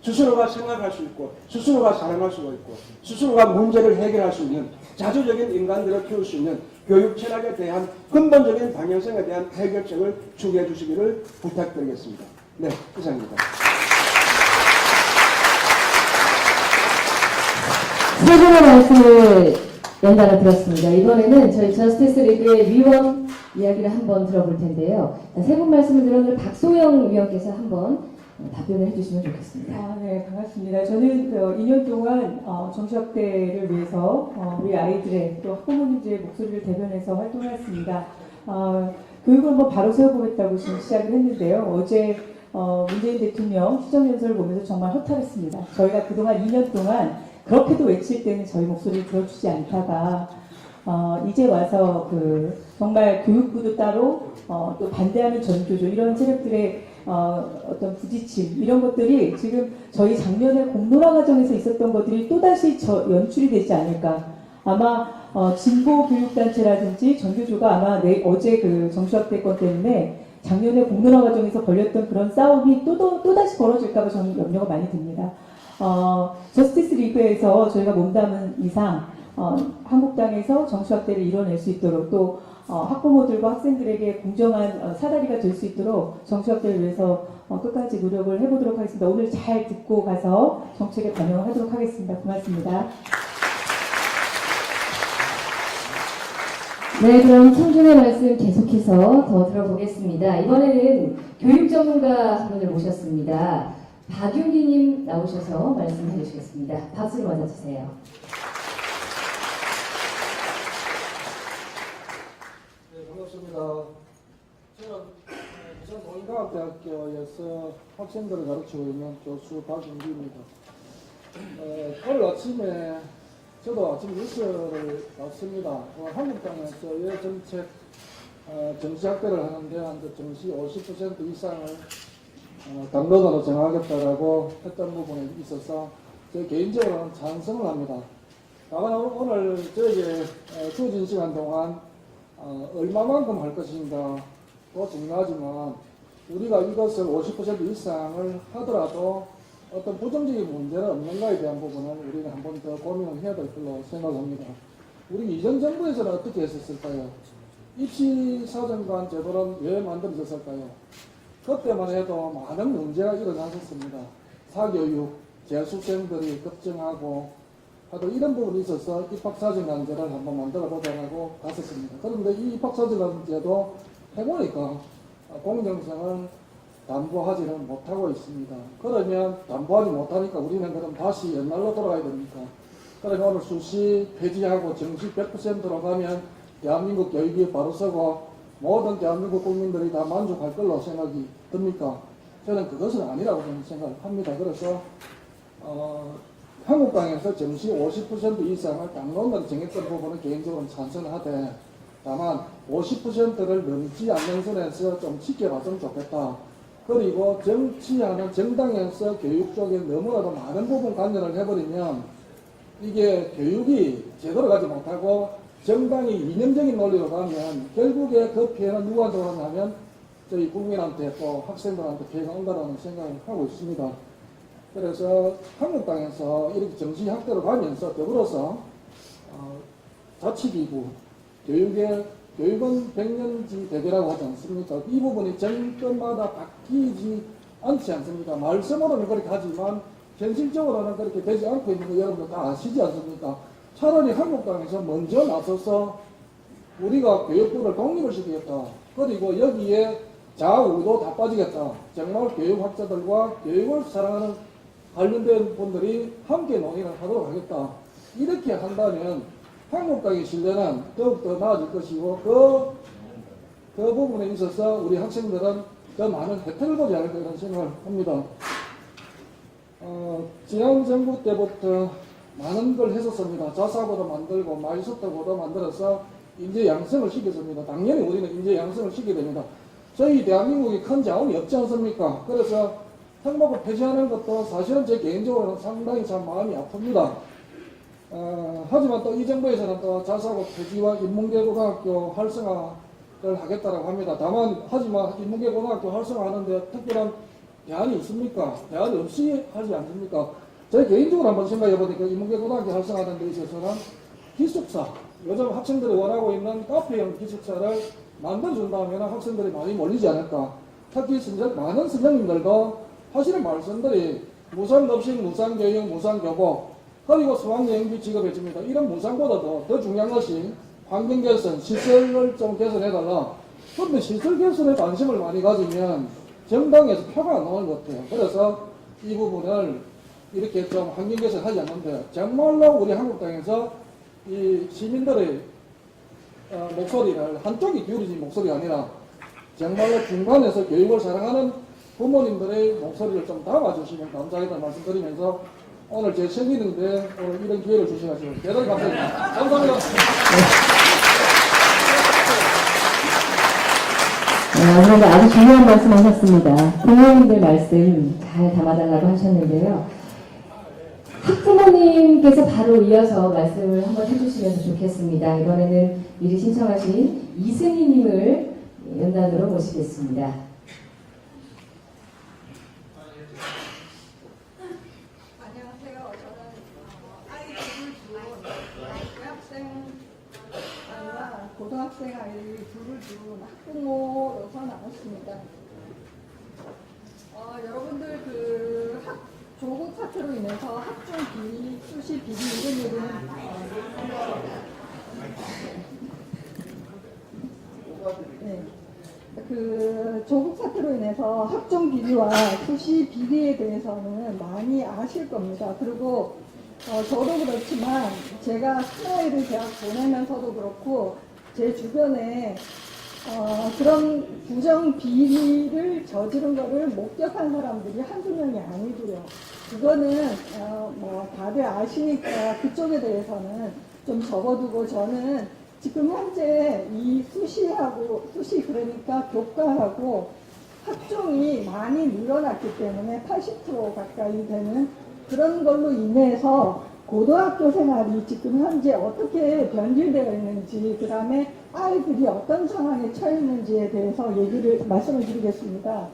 스스로가 생각할 수 있고, 스스로가 사랑할 수가 있고, 스스로가 문제를 해결할 수 있는 자주적인 인간들을 키울 수 있는 교육 철학에 대한 근본적인 방향성에 대한 해결책을 추구해 주시기를 부탁드리겠습니다. 네, 이상입니다. 세 분의 말씀을 연달아 들었습니다. 이번에는 저희 저스티스 리그의 위원 이야기를 한번 들어볼 텐데요. 세 분 말씀을 들었는데 박소영 위원께서 한번 답변을 해주시면 좋겠습니다. 네, 반갑습니다. 저는 2년 동안 정시학대를 위해서 우리 아이들의 또 학부모님들의 목소리를 대변해서 활동했습니다. 교육을 한번 바로 세워보겠다고 지금 시작을 했는데요. 어제 문재인 대통령 시정연설을 보면서 정말 허탈했습니다. 저희가 그동안 2년 동안 그렇게도 외칠 때는 저희 목소리를 들어주지 않다가 이제 와서 정말 교육부도 따로 또 반대하는 전교조 이런 세력들의 어떤 부딪힘 이런 것들이 지금 저희 작년에 공론화 과정에서 있었던 것들이 또다시 연출이 되지 않을까. 아마 진보 교육단체라든지 전교조가 아마 어제 정시학대 건 때문에 작년에 공론화 과정에서 벌였던 그런 싸움이 또다시 벌어질까 봐 저는 염려가 많이 듭니다. 저스티스 리그에서 저희가 몸담은 이상 한국당에서 정시학대를 이뤄낼 수 있도록 또 학부모들과 학생들에게 공정한 사다리가 될 수 있도록 정시학대를 위해서 끝까지 노력을 해보도록 하겠습니다. 오늘 잘 듣고 가서 정책에 반영을 하도록 하겠습니다. 고맙습니다. 네, 그럼 청중의 말씀 계속해서 더 들어보겠습니다. 이번에는 교육 전문가 한 분을 모셨습니다. 박윤기님 나오셔서 말씀해 주시겠습니다. 박수로 맞아주세요. 네, 반갑습니다. 저는 부산 동인과학대학교에서 학생들을 가르치고 있는 교수 박윤기입니다. 오늘 아침에 저도 아침 뉴스를 봤습니다. 한국당에서 이 정책 정시학대를 하는데 한 정시 50% 이상을 당론으로 정하겠다라고 했던 부분에 있어서 제 개인적으로는 찬성을 합니다. 다만 오늘 저에게 주어진 시간 동안 얼마만큼 할 것인가 또 중요하지만 우리가 이것을 50% 이상을 하더라도 어떤 부정적인 문제는 없는가에 대한 부분은 우리는 한 번 더 고민을 해야 될 걸로 생각합니다. 우리 이전 정부에서는 어떻게 했었을까요? 입시사정관 제도는 왜 만들어졌을까요? 그때만 해도 많은 문제가 일어났었습니다. 사교육, 재수생들이 급증하고 하도 이런 부분이 있어서 입학사정관제를 한번 만들어 보자고 갔었습니다. 그런데 이 입학사정관제도 해보니까 공정성을 담보하지는 못하고 있습니다. 그러면 담보하지 못하니까 우리는 그럼 다시 옛날로 돌아가야 됩니까? 그러면 오늘 수시 폐지하고 정시 100%로 가면 대한민국 교육이 바로 서고 모든 대한민국 국민들이 다 만족할 걸로 생각이 듭니까? 저는 그것은 아니라고 저는 생각합니다. 그래서 한국당에서 정시 50% 이상을 당론으로 정했던 부분은 개인적으로 찬성하되 다만 50%를 넘지 않는 선에서 좀 지켜봤으면 좋겠다. 그리고 정치하는 정당에서 교육 쪽에 너무나도 많은 부분 관여를 해버리면 이게 교육이 제대로 가지 못하고 정당이 이념적인 논리로 가면 결국에 그 피해는 누구한테 오느냐면 저희 국민한테 또 학생들한테 피해가 온다는 생각을 하고 있습니다. 그래서 한국당에서 이렇게 정시 학대로 가면서 더불어서 자치기구 교육은 100년지 대계라고 하지 않습니까? 이 부분이 정권마다 바뀌지 않지 않습니까? 말씀으로는 그렇게 하지만 현실적으로는 그렇게 되지 않고 있는 거 여러분들 다 아시지 않습니까? 차라리 한국당에서 먼저 나서서 우리가 교육부를 독립을 시키겠다. 그리고 여기에 좌우도 다 빠지겠다. 정말 교육학자들과 교육을 사랑하는 관련된 분들이 함께 논의를 하도록 하겠다. 이렇게 한다면 한국당의 신뢰는 더욱더 나아질 것이고 그 부분에 있어서 우리 학생들은 더 많은 혜택을 보지 않을까 이런 생각을 합니다. 지난 정부 때부터 많은 걸 했었습니다. 자사고도 만들고 마이스터고도 만들어서 인재 양성을 시켰습니다. 당연히 우리는 인재 양성을 시켜야 됩니다. 저희 대한민국이 큰 자원이 없지 않습니까? 그래서 특목을 폐지하는 것도 사실은 제 개인적으로는 상당히 참 마음이 아픕니다. 하지만 또 이 정부에서는 또 자사고 폐지와 인문계고등학교 활성화를 하겠다고 합니다. 하지만 인문계고등학교 활성화하는데 특별한 대안이 있습니까? 대안이 없이 하지 않습니까? 제 개인적으로 한번 생각해 보니까 인문계고등학교 활성화하는 데 있어서는 기숙사, 요즘 학생들이 원하고 있는 카페형 기숙사를 만들어준다면 학생들이 많이 몰리지 않을까. 특히 많은 선생님들도 하시는 말씀들이 무상급식, 무상교육, 무상교복, 그리고 수학여행비 지급해줍니다. 이런 무상보다도 더 중요한 것이 환경개선, 시설을 좀 개선해달라. 그런데 시설 개선에 관심을 많이 가지면 정당에서 표가 안 나오는 것 같아요. 그래서 이 부분을 이렇게 좀 환경개선 하지 않는데 정말로 우리 한국당에서 이 시민들의 목소리를 한쪽이 기울이진 목소리가 아니라 정말로 중간에서 교육을 사랑하는 부모님들의 목소리를 좀 담아주시면 감사하겠다는 말씀드리면서 오늘 제 생일인데 오늘 이런 기회를 주셔가지고 대단히 감사합니다. 감사합니다. 오늘 아주 중요한 말씀 하셨습니다. 부모님들 말씀 잘 담아달라고 하셨는데요. 학부모님께서 바로 이어서 말씀을 한번 해주시면 좋겠습니다. 이번에는 미리 신청하신 이승희님을 연단으로 모시겠습니다. 안녕하세요. 저는 아이 둘을 두고 대학생 아이와 고등학생 아이 둘을 두고 학부모로서 나왔습니다. 여러분들 조국 사태로 인해서 학종 비리, 수시 비리 이런 얘기는 조국 사태로 인해서 학종 비리와 수시 비리에 대해서는 많이 아실 겁니다. 그리고 저도 그렇지만 제가 큰아이를 대학 보내면서도 그렇고 제 주변에 그런 부정 비리를 저지른 거를 목격한 사람들이 한두 명이 아니고요. 그거는 다들 아시니까 그쪽에 대해서는 좀 접어두고 저는 지금 현재 이 수시 그러니까 교과하고 학종이 많이 늘어났기 때문에 80% 가까이 되는 그런 걸로 인해서 고등학교 생활이 지금 현재 어떻게 변질되어 있는지, 그 다음에 아이들이 어떤 상황에 처해 있는지에 대해서 말씀을 드리겠습니다.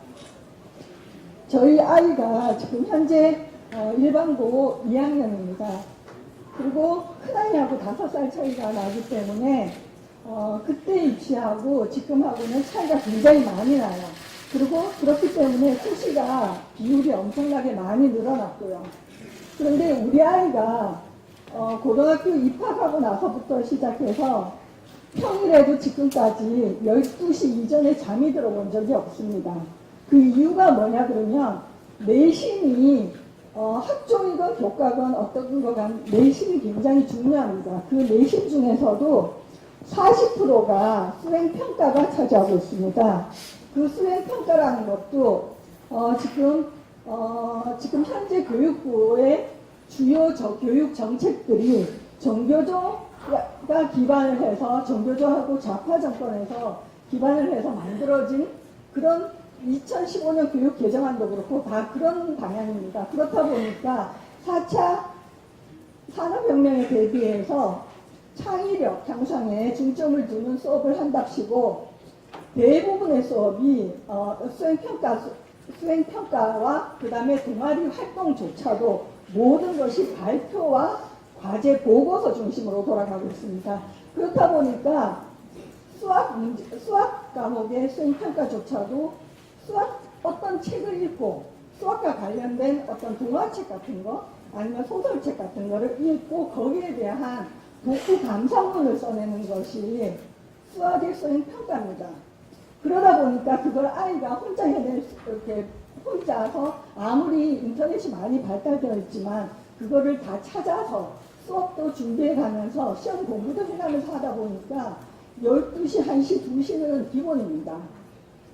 저희 아이가 지금 현재 일반고 2학년입니다. 그리고 큰아이하고 5살 차이가 나기 때문에 그때 입시하고 지금하고는 차이가 굉장히 많이 나요. 그리고 그렇기 때문에 수시가 비율이 엄청나게 많이 늘어났고요. 그런데 우리 아이가 고등학교 입학하고 나서부터 시작해서 평일에도 지금까지 12시 이전에 잠이 들어본 적이 없습니다. 그 이유가 뭐냐 그러면 내신이 학종이건 교과건 어떤 거건 내신이 굉장히 중요합니다. 그 내신 중에서도 40%가 수행평가가 차지하고 있습니다. 그 수행평가라는 것도 지금 현재 교육부의 주요 교육 정책들이 정교조가 기반을 해서 정교조하고 좌파 정권에서 기반을 해서 만들어진 그런 2015년 교육 개정안도 그렇고 다 그런 방향입니다. 그렇다 보니까 4차 산업혁명에 대비해서 창의력 향상에 중점을 두는 수업을 한답시고 대부분의 수업이 수행평가와 그 다음에 동아리 활동조차도 모든 것이 발표와 과제 보고서 중심으로 돌아가고 있습니다. 그렇다 보니까 수학 과목의 수행평가조차도 어떤 책을 읽고 수학과 관련된 어떤 동화책 같은 거 아니면 소설책 같은 거를 읽고 거기에 대한 독후 감상문을 써내는 것이 수학의 수행평가입니다. 그러다 보니까 그걸 아이가 혼자 이렇게 혼자서 아무리 인터넷이 많이 발달되어 있지만 그거를 다 찾아서 수업도 준비해 가면서 시험 공부도 해가면서 하다 보니까 12시, 1시, 2시는 기본입니다.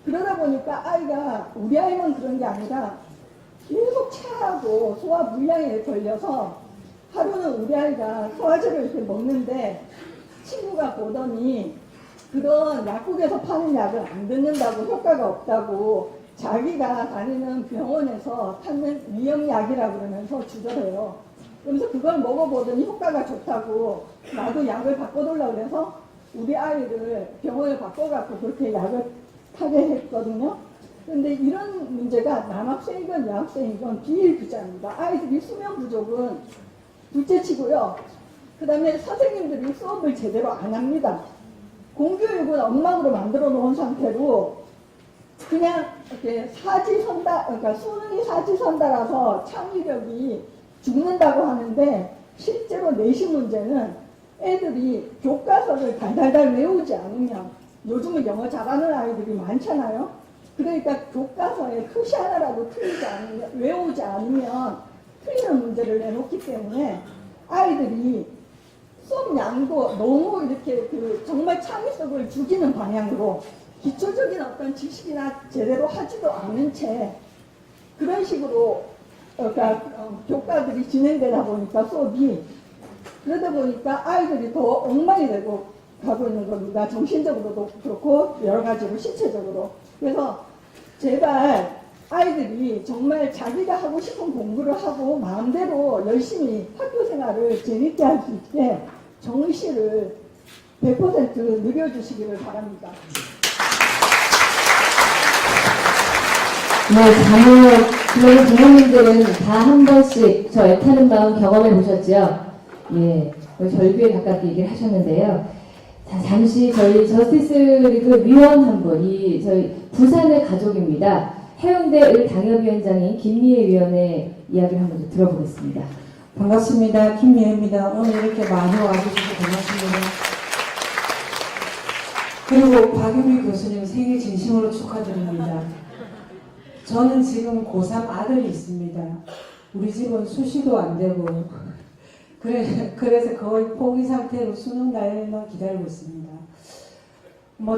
그러다 보니까 아이가 우리 아이만 그런 게 아니라 계속 체하고 소화 불량에 걸려서 하루는 우리 아이가 소화제를 이렇게 먹는데 친구가 보더니 그런 약국에서 파는 약을 안 듣는다고 효과가 없다고 자기가 다니는 병원에서 찾는 위험약이라고 그러면서 주더래요. 그러면서 그걸 먹어보더니 효과가 좋다고 나도 약을 바꿔달라고 그래서 우리 아이를 병원에 바꿔갖고 그렇게 약을 타게 했거든요. 그런데 이런 문제가 남학생이건 여학생이건 비일비재합니다. 아이들이 수면 부족은 둘째치고요. 그 다음에 선생님들이 수업을 제대로 안 합니다. 공교육은 엉망으로 만들어 놓은 상태로 그냥 이렇게 사지선다, 그러니까 수능이 사지선다라서 창의력이 죽는다고 하는데 실제로 내신 문제는 애들이 교과서를 달달달 외우지 않으면 요즘은 영어 잘하는 아이들이 많잖아요. 그러니까 교과서에 표시 하나라도 외우지 않으면 틀리는 문제를 내놓기 때문에 아이들이 수업 양도 너무 이렇게 정말 창의성을 죽이는 방향으로 기초적인 어떤 지식이나 제대로 하지도 않는 채 그런 식으로 교과들이 진행되다 보니까 수업이 그러다 보니까 아이들이 더 엉망이 되고 가고 있는 겁니다. 정신적으로도 그렇고 여러 가지로 신체적으로. 그래서 제발 아이들이 정말 자기가 하고 싶은 공부를 하고 마음대로 열심히 학교 생활을 재밌게 할 수 있게 정시를 100% 늘려주시기를 바랍니다. 네, 자녀 그런 부모님들은 다 한 번씩 저 애타는 마음 경험해 보셨죠? 예, 절규에 가깝게 얘기를 하셨는데요. 자, 잠시 저희 저스티스 리그 위원 한 분, 저희 부산의 가족입니다. 해운대 을 당협위원장인 김미애 위원의 이야기를 한번 좀 들어보겠습니다. 반갑습니다. 김미애입니다. 오늘 이렇게 많이 와주셔서 고맙습니다. 그리고 박유미 교수님 생일 진심으로 축하드립니다. 저는 지금 고3 아들이 있습니다. 우리 집은 수시도 안 되고 그래서 거의 포기 상태로 수능 날만 기다리고 있습니다.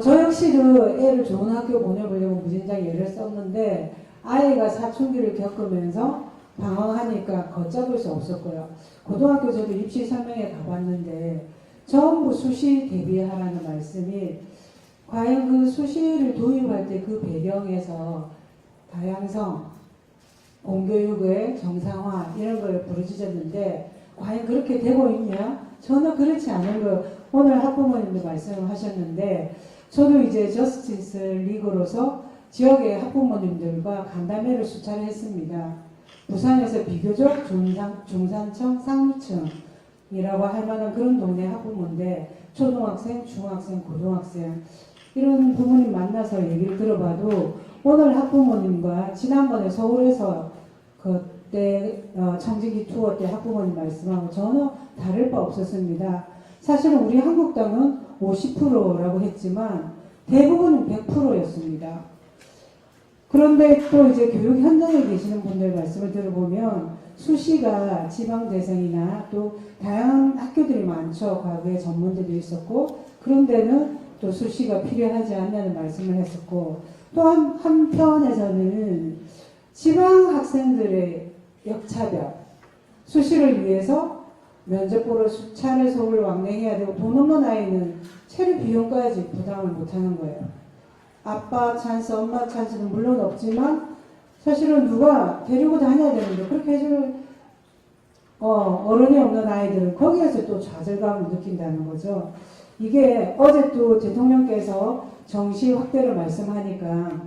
저 역시도 애를 좋은 학교 보내보려고 무진장 애를 썼는데 아이가 사춘기를 겪으면서 방황하니까 걷잡을 수 없었고요. 고등학교 저도 입시 설명회 가봤는데 전부 수시 대비하라는 말씀이 과연 그 수시를 도입할 때 그 배경에서 다양성, 공교육의 정상화 이런 걸 부르짖었는데 과연 그렇게 되고 있냐? 전혀 그렇지 않은 거 오늘 학부모님도 말씀을 하셨는데 저도 이제 저스티스 리그로서 지역의 학부모님들과 간담회를 수차례 했습니다. 부산에서 비교적 중산층 상류층이라고 할 만한 그런 동네 학부모인데 초등학생, 중학생, 고등학생 이런 부모님 만나서 얘기를 들어봐도 오늘 학부모님과 지난번에 서울에서 그 때 청진기 투어 때 학부모님 말씀하고 전혀 다를 바 없었습니다. 사실은 우리 한국당은 50%라고 했지만 대부분은 100%였습니다. 그런데 또 이제 교육 현장에 계시는 분들 말씀을 들어보면 수시가 지방 대생이나 또 다양한 학교들이 많죠. 과거에 전문대도 있었고 그런 데는 또 수시가 필요하지 않냐는 말씀을 했었고 또 한편에서는 지방 학생들의 역차별 수시를 위해서 면접 보러 차를 서울 왕래해야 되고 돈 없는 아이는 체류 비용까지 부담을 못하는 거예요. 아빠 찬스, 엄마 찬스는 물론 없지만 사실은 누가 데리고 다녀야 되는데 그렇게 해줄 어른이 없는 아이들은 거기에서 또 좌절감을 느낀다는 거죠. 이게 어제 또 대통령께서 정시 확대를 말씀하니까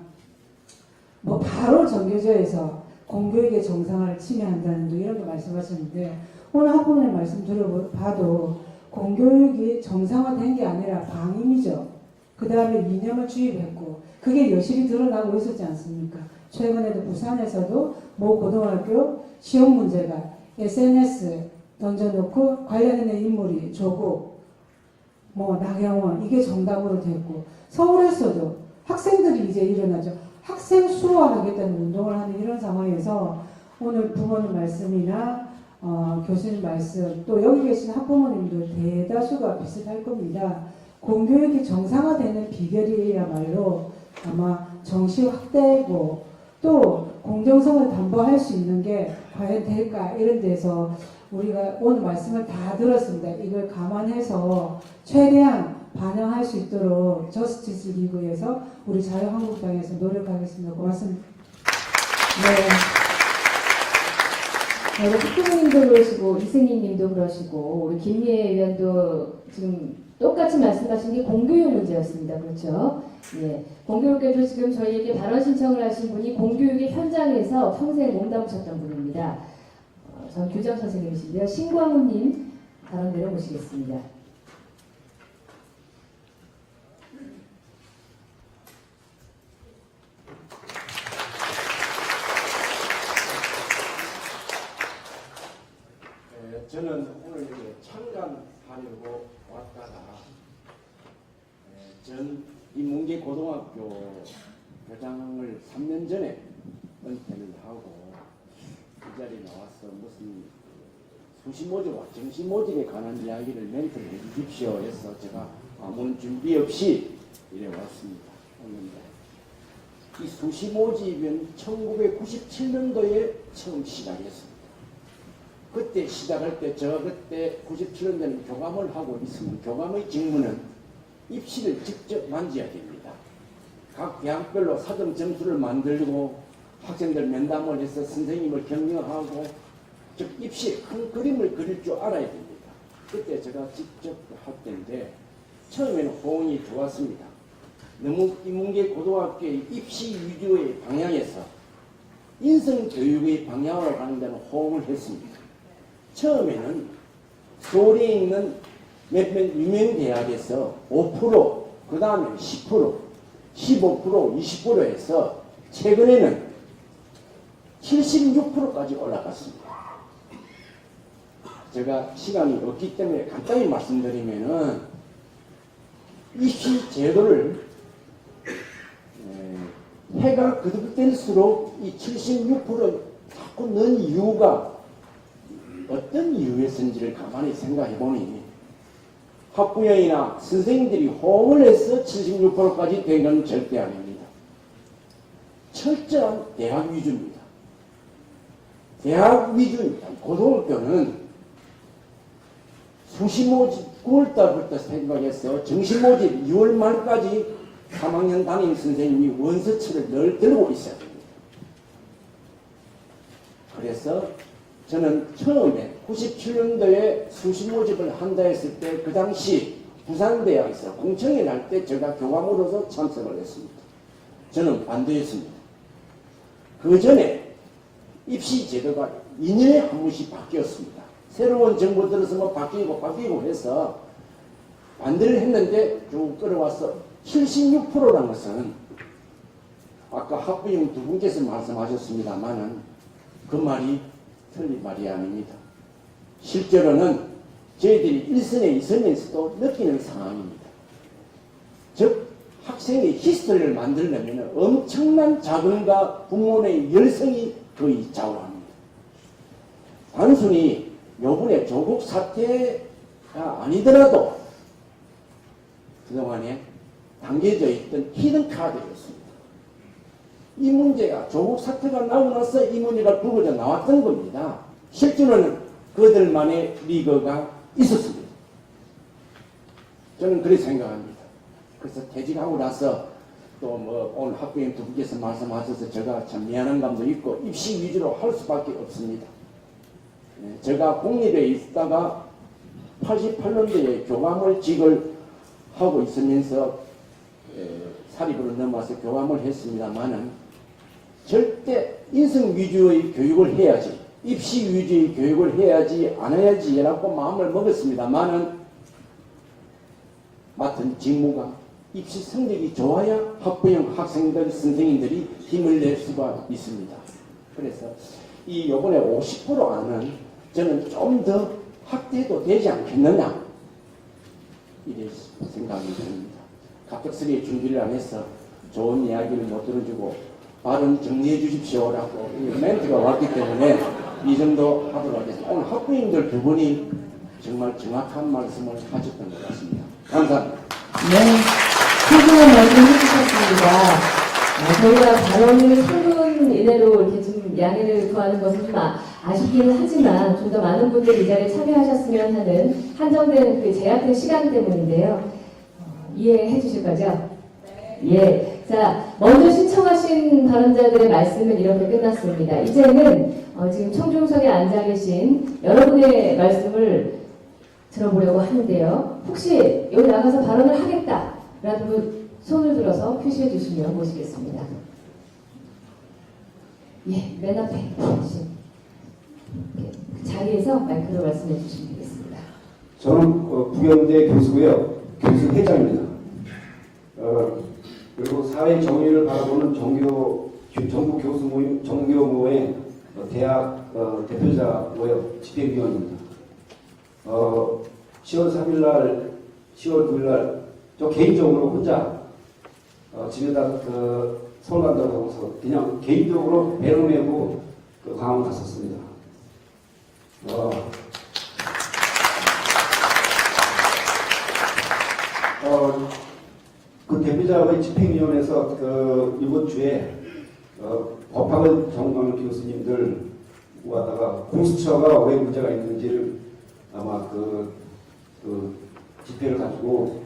뭐 바로 정교조에서 공교육의 정상화를 침해한다는 또 이런 거 말씀하셨는데 오늘 학부모님 말씀 들어봐도 공교육이 정상화된 게 아니라 방임이죠. 그 다음에 이념을 주입했고 그게 여실히 드러나고 있었지 않습니까? 최근에도 부산에서도 모 고등학교 시험 문제가 SNS 던져놓고 관련된 인물이 조국, 뭐 나경원 이게 정답으로 됐고 서울에서도 학생들이 이제 일어나죠. 학생 수호하겠다는 운동을 하는 이런 상황에서 오늘 부모님 말씀이나 교수님 말씀 또 여기 계신 학부모님들 대다수가 비슷할 겁니다. 공교육이 정상화되는 비결이야말로 아마 정시 확대고 또 공정성을 담보할 수 있는 게 과연 될까 이런 데서 우리가 오늘 말씀을 다 들었습니다. 이걸 감안해서 최대한 반영할 수 있도록 저스티스 리그에서 우리 자유한국당에서 노력하겠습니다. 고맙습니다. 네. 학부모님도 그러시고 이승희님도 그러시고 우리 김미애 의원도 지금 똑같이 말씀하신 게 공교육 문제였습니다. 그렇죠? 예. 공교육에도 지금 저희에게 발언 신청을 하신 분이 공교육의 현장에서 평생 몸담으셨던 분입니다. 전 교장 선생님이신데요. 신광훈님 발언대로 모시겠습니다. 저는 오늘 이제 참관하려고 왔다가 전 인문계 고등학교 교장을 3년 전에 은퇴를 하고 이 자리에 나와서 무슨 수시 모집과 정시 모집에 관한 이야기를 멘트를 해주십시오 해서 제가 아무런 준비 없이 이래 왔습니다. 이 수시 모집은 1997년도에 처음 시작했습니다. 그때 시작할 때 그때 97년도에는 교감을 하고 있으면 교감의 직무는 입시를 직접 만져야 됩니다. 각 대학별로 사정 점수를 만들고 학생들 면담을 해서 선생님을 격려하고 즉 입시의 큰 그림을 그릴 줄 알아야 됩니다. 그때 제가 직접 할 때인데 처음에는 호응이 좋았습니다. 너무 인문계 고등학교의 입시 위주의 방향에서 인성교육의 방향으로 가는 데는 호응을 했습니다. 처음에는 서울에 있는 몇몇 유명 대학에서 5%, 그 다음에 10%, 15%, 20% 해서 최근에는 76%까지 올라갔습니다. 제가 시간이 없기 때문에 간단히 말씀드리면은 입시 제도를 해가 거듭될수록 이 76% 자꾸 는 이유가 어떤 이유였는지를 가만히 생각해 보니 학부형이나 선생님들이 호응을 해서 76%까지 된 건 절대 아닙니다. 철저한 대학 위주입니다. 대학 위주입니다. 고등학교는 수시 모집 9월달부터 생각해서 정시 모집 6월 말까지 3학년 담임 선생님이 원서치를 늘 들고 있어야 됩니다. 그래서 저는 처음에 97년도에 수시 모집을 한다 했을 때 그 당시 부산대학에서 공청회 날 때 제가 교감으로서 참석을 했습니다. 저는 반대했습니다. 그 전에 입시 제도가 2년에 한 번씩 바뀌었습니다. 새로운 정부 들어서 뭐 바뀌고 해서 반대를 했는데 쭉 끌어와서 76%라는 것은 아까 학부형 두 분께서 말씀하셨습니다만은 그 말이 틀린 말이 아닙니다. 실제로는 저희들이 1선에 2선에서도 느끼는 상황입니다. 즉 학생의 히스토리를 만들려면 엄청난 자금과 부모의 열성이 거의 좌우합니다. 단순히 요번에 조국 사태가 아니더라도 그동안에 담겨져 있던 히든 카드였습니다. 이 문제가 조국 사태가 나오고 나서 이 문제가 불거져 나왔던 겁니다. 실제로는 그들만의 리그가 있었습니다. 저는 그렇게 생각합니다. 그래서 퇴직하고 나서 또 뭐 오늘 학부님 두 분께서 말씀하셔서 제가 참 미안한 감도 있고 입시 위주로 할 수밖에 없습니다. 제가 공립에 있다가 88년도에 교감을직을 하고 있으면서 사립으로 넘어와서 교감을 했습니다만은 절대 인성 위주의 교육을 해야지, 입시 위주의 교육을 해야지 않아야지라고 마음을 먹었습니다만은 맡은 직무가 입시 성적이 좋아야 학부형 학생들, 선생님들이 힘을 낼 수가 있습니다. 그래서 이 요번에 50% 안은 저는 좀 더 확대도 되지 않겠느냐 이래 생각이 듭니다. 갑작스레 준비를 안 해서 좋은 이야기를 못 들어주고 발언 정리해 주십시오라고 멘트가 왔기 때문에 이 정도 하도록 하겠습니다. 오늘 학부형들 두 분이 정말 정확한 말씀을 하셨던 것 같습니다. 감사합니다. 네, 훌륭한 말씀 해주셨습니다. 저희가 발언을 3분 이내로 이렇게 좀 양해를 구하는 것은 좀 아쉽기는 하지만 좀 더 많은 분들이 이 자리에 참여하셨으면 하는 한정된 그 제약된 시간 때문인데요. 이해해 주실 거죠? 예. 자, 먼저 신청하신 발언자들의 말씀은 이렇게 끝났습니다. 이제는 지금 청중석에 앉아 계신 여러분의 말씀을 들어보려고 하는데요. 혹시 여기 나가서 발언을 하겠다라는 분 손을 들어서 표시해 주시면 모시겠습니다. 예, 맨 앞에 계신 그 자리에서 마이크로 말씀해 주시면 되겠습니다. 저는 부경대 교수고요. 교수 회장입니다. 그리고 사회 정의를 바라보는 전국 교수 모임 정교모의 대학 대표자고요. 집행위원입니다. 10월 3일날, 10월 9일날 저 개인적으로 혼자 집에다 서울 간다고 하고서 그냥 개인적으로 배를 메고 강원 갔었습니다. 그 대표자의 집행위원회에서 이번 주에 법학을 전공하는 교수님들 모아다가 공수처가 왜 문제가 있는지를 아마 그 집회를 가지고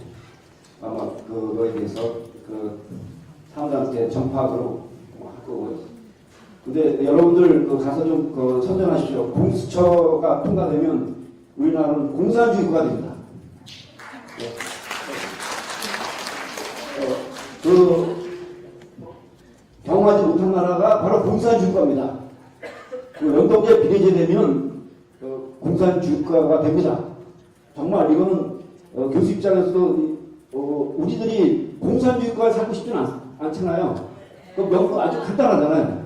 아마 그거에 대해서 사람들한테 전파하도록 할 거고요. 근데 여러분들 가서 좀 선전하십시오. 공수처가 통과되면 우리나라는 공산주의 국가가 됩니다. 경험하지 못한 나라가 바로 공산주의 국가입니다. 영동제 비례제 되면 공산주의 국가가 됩니다. 정말 이거는 교수 입장에서도 우리들이 공산주의 국가를 살고 싶지는 않잖아요. 그 명분 아주 간단하잖아요.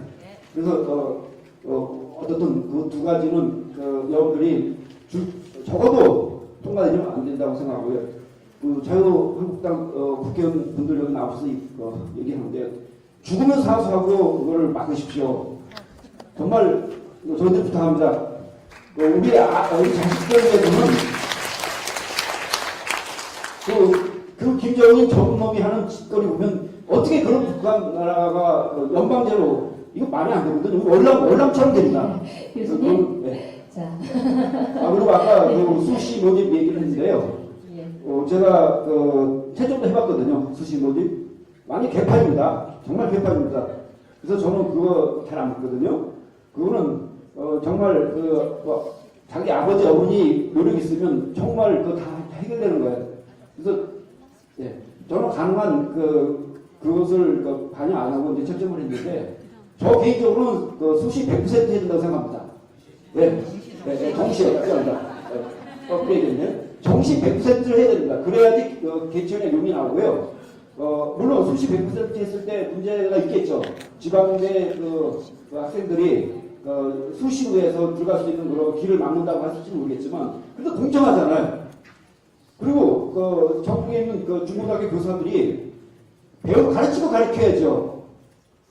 그래서 어떻든 그 두 가지는 여러분들이 적어도 통과되면 안 된다고 생각하고요. 그 자유한국당 국회의원 분들 여기 나와서 얘기하는데 죽으면 사수하고 그걸 막으십시오. 정말 저한테 부탁합니다. 우리 자식들에 보면 그 김정인 저런 놈이 하는 짓거리 보면 어떻게 그런 북한 나라가 연방제로 이거 말이 안 되거든요. 월남처럼 됩니다. 교수님. 네. 자. 그리고 아까 수시 모집 얘기를 했는데요. 제가 채점도 해봤거든요. 수시 모집. 많이 개판입니다. 정말 개판입니다. 그래서 저는 그거 잘 안 믿거든요. 그거는 정말 자기 아버지 어머니 노력 있으면 정말 그거 다 해결되는 거예요. 그래서 예, 저는 가능한 그것을 반영 안 하고 이제 채점을 했는데 저 개인적으로는 수시 100% 해야 된다고 생각합니다. 네, 정시에 정시 100%를 해야 됩니다. 그래야지 개천에 용이 나오고요. 물론 수시 100% 했을 때 문제가 있겠죠. 지방대 학생들이 수시로에서 들어갈 수 있는 그런 길을 막는다고 하실지 모르겠지만 그래도 공정하잖아요. 그리고 그 전국에 있는 그 중고등학교 교사들이 배우 가르치고 가르쳐야죠.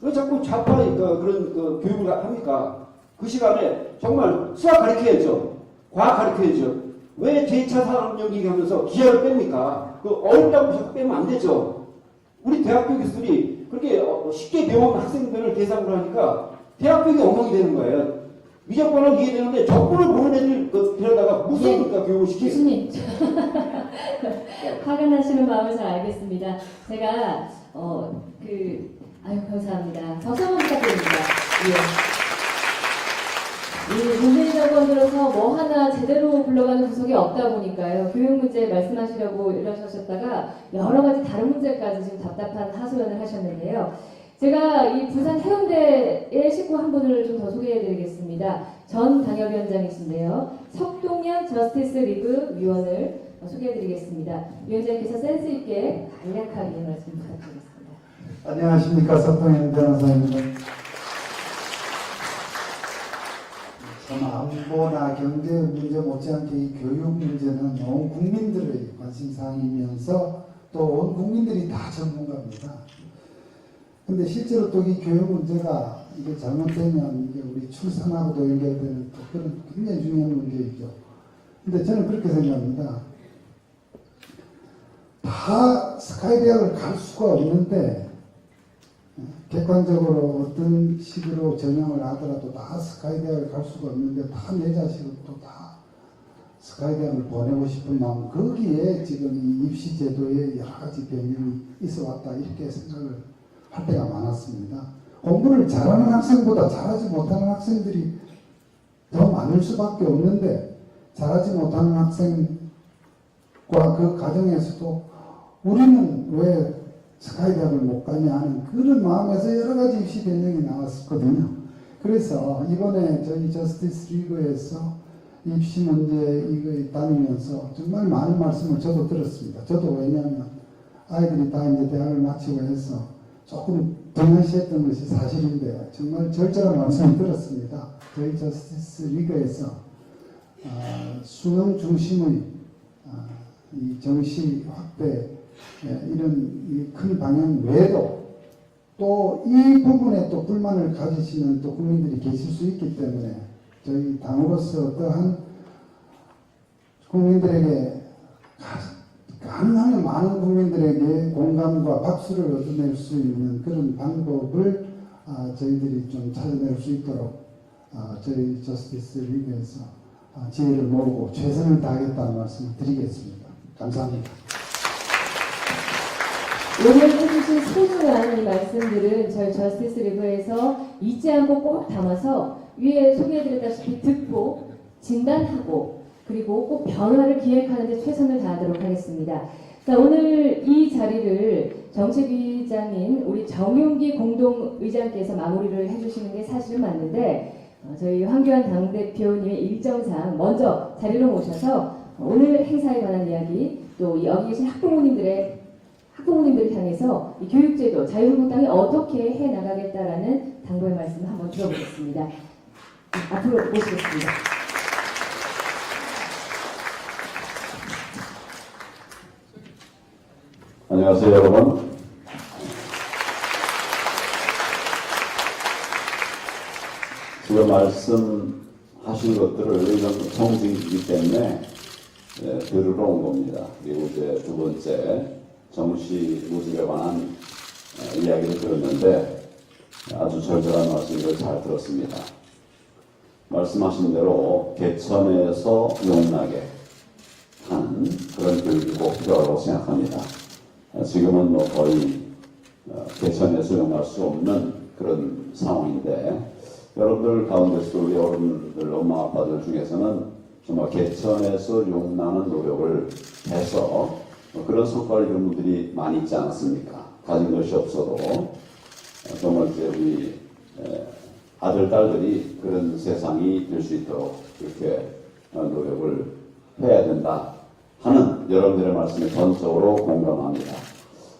왜 자꾸 좌파 그런 그 교육을 합니까? 그 시간에 정말 수학 가르쳐야죠. 과학 가르쳐야죠. 왜 제2차 산업연기 하면서 기하를 뺍니까? 그 어렵다고 자꾸 빼면 안 되죠. 우리 대학교 교수들이 그렇게 쉽게 배운 학생들을 대상으로 하니까 대학교가 엉망이 되는 거예요. 미적분을 이해되는데 적분을 모르는 애들 데려다가 무서우니까 교육을 시키고. 교수님 화가 나시는 마음을 잘 알겠습니다. 제가 아유 감사합니다. 박수 한번 부탁드립니다. 이 문재인 정권 들어서 뭐 하나 제대로 굴러가는 구석이 없다 보니까요. 교육 문제 말씀하시려고 이러셨다가 여러 가지 다른 문제까지 지금 답답한 하소연을 하셨는데요. 제가 이 부산 해운대의 식구 한 분을 좀 더 소개해드리겠습니다. 전 당협위원장이신데요. 석동현 저스티스 리그 위원을 소개해드리겠습니다. 위원장님께서 센스 있게 간략하게 말씀 부탁드리겠습니다. 안녕하십니까, 석동현 변호사입니다. 참 안보나 경제 문제 못지않게 이 교육 문제는 온 국민들의 관심사항이면서 또 온 국민들이 다 전문가입니다. 근데 실제로 또 이 교육 문제가 이게 잘못되면 이게 우리 출산하고도 연결되는 또 그런 굉장히 중요한 문제이죠. 근데 저는 그렇게 생각합니다. 다 스카이 대학을 갈 수가 없는데 객관적으로 어떤 식으로 전형을 하더라도 다 스카이 대학을 갈 수가 없는데 다 내 자식을 또 다 스카이 대학을 보내고 싶은 마음, 거기에 지금 이 입시 제도에 여러 가지 변형이 있어 왔다 이렇게 생각을 할 때가 많았습니다. 공부를 잘하는 학생보다 잘하지 못하는 학생들이 더 많을 수밖에 없는데 잘하지 못하는 학생과 그 가정에서도 우리는 왜 스카이 대학을 못 가냐 하는 그런 마음에서 여러 가지 입시 변형이 나왔었거든요. 그래서 이번에 저희 저스티스 리그에서 입시 문제 이거 다니면서 정말 많은 말씀을 저도 들었습니다. 저도 왜냐하면 아이들이 다 이제 대학을 마치고 해서 조금 등한시했던 것이 사실인데 정말 절절한 말씀을 들었습니다. 저희 저스티스 리그에서 수능 중심의 이 정시 확대 이런 큰 방향 외에도 또 이 부분에 또 불만을 가지시는 또 국민들이 계실 수 있기 때문에 저희 당으로서 어떠한 국민들에게 가능하면 많은 국민들에게 공감과 박수를 얻어낼 수 있는 그런 방법을 저희들이 좀 찾아낼 수 있도록 저희 저스티스 리그에서 지혜를 모으고 최선을 다하겠다는 말씀을 드리겠습니다. 감사합니다. 오늘 해주신 소중한 이 말씀들은 저희 저스티스 리그에서 잊지 않고 꼭 담아서 위에 소개해드렸다시피 듣고 진단하고 그리고 꼭 변화를 기획하는 데 최선을 다하도록 하겠습니다. 자, 오늘 이 자리를 정책위장인 우리 정용기 공동의장께서 마무리를 해주시는 게 사실은 맞는데 저희 황교안 당대표님의 일정상 먼저 자리로 모셔서 오늘 행사에 관한 이야기 또 여기 계신 학부모님들을 향해서 이 교육제도 자유한국당이 어떻게 해나가겠다라는 당부의 말씀을 한번 들어보겠습니다. 앞으로 모시겠습니다. 안녕하세요, 여러분. 지금 말씀하신 것들을 이런 정직이기 때문에 들으러 온 겁니다. 그리고 이제 두 번째 정시 모집에 관한 이야기를 들었는데 아주 절절한 말씀을 잘 들었습니다. 말씀하신 대로 개천에서 용나게 하는 그런 교육이 꼭 필요하다고 생각합니다. 지금은 뭐 거의 개천에서 용할 수 없는 그런 상황인데 여러분들 가운데서 우리 어른들, 엄마, 아빠들 중에서는 정말 개천에서 용나는 노력을 해서 그런 성과를 이룬 분들이 많이 있지 않았습니까? 가진 것이 없어도 정말 이제 우리 아들, 딸들이 그런 세상이 될 수 있도록 이렇게 노력을 해야 된다 하는 여러분들의 말씀에 전적으로 공감합니다.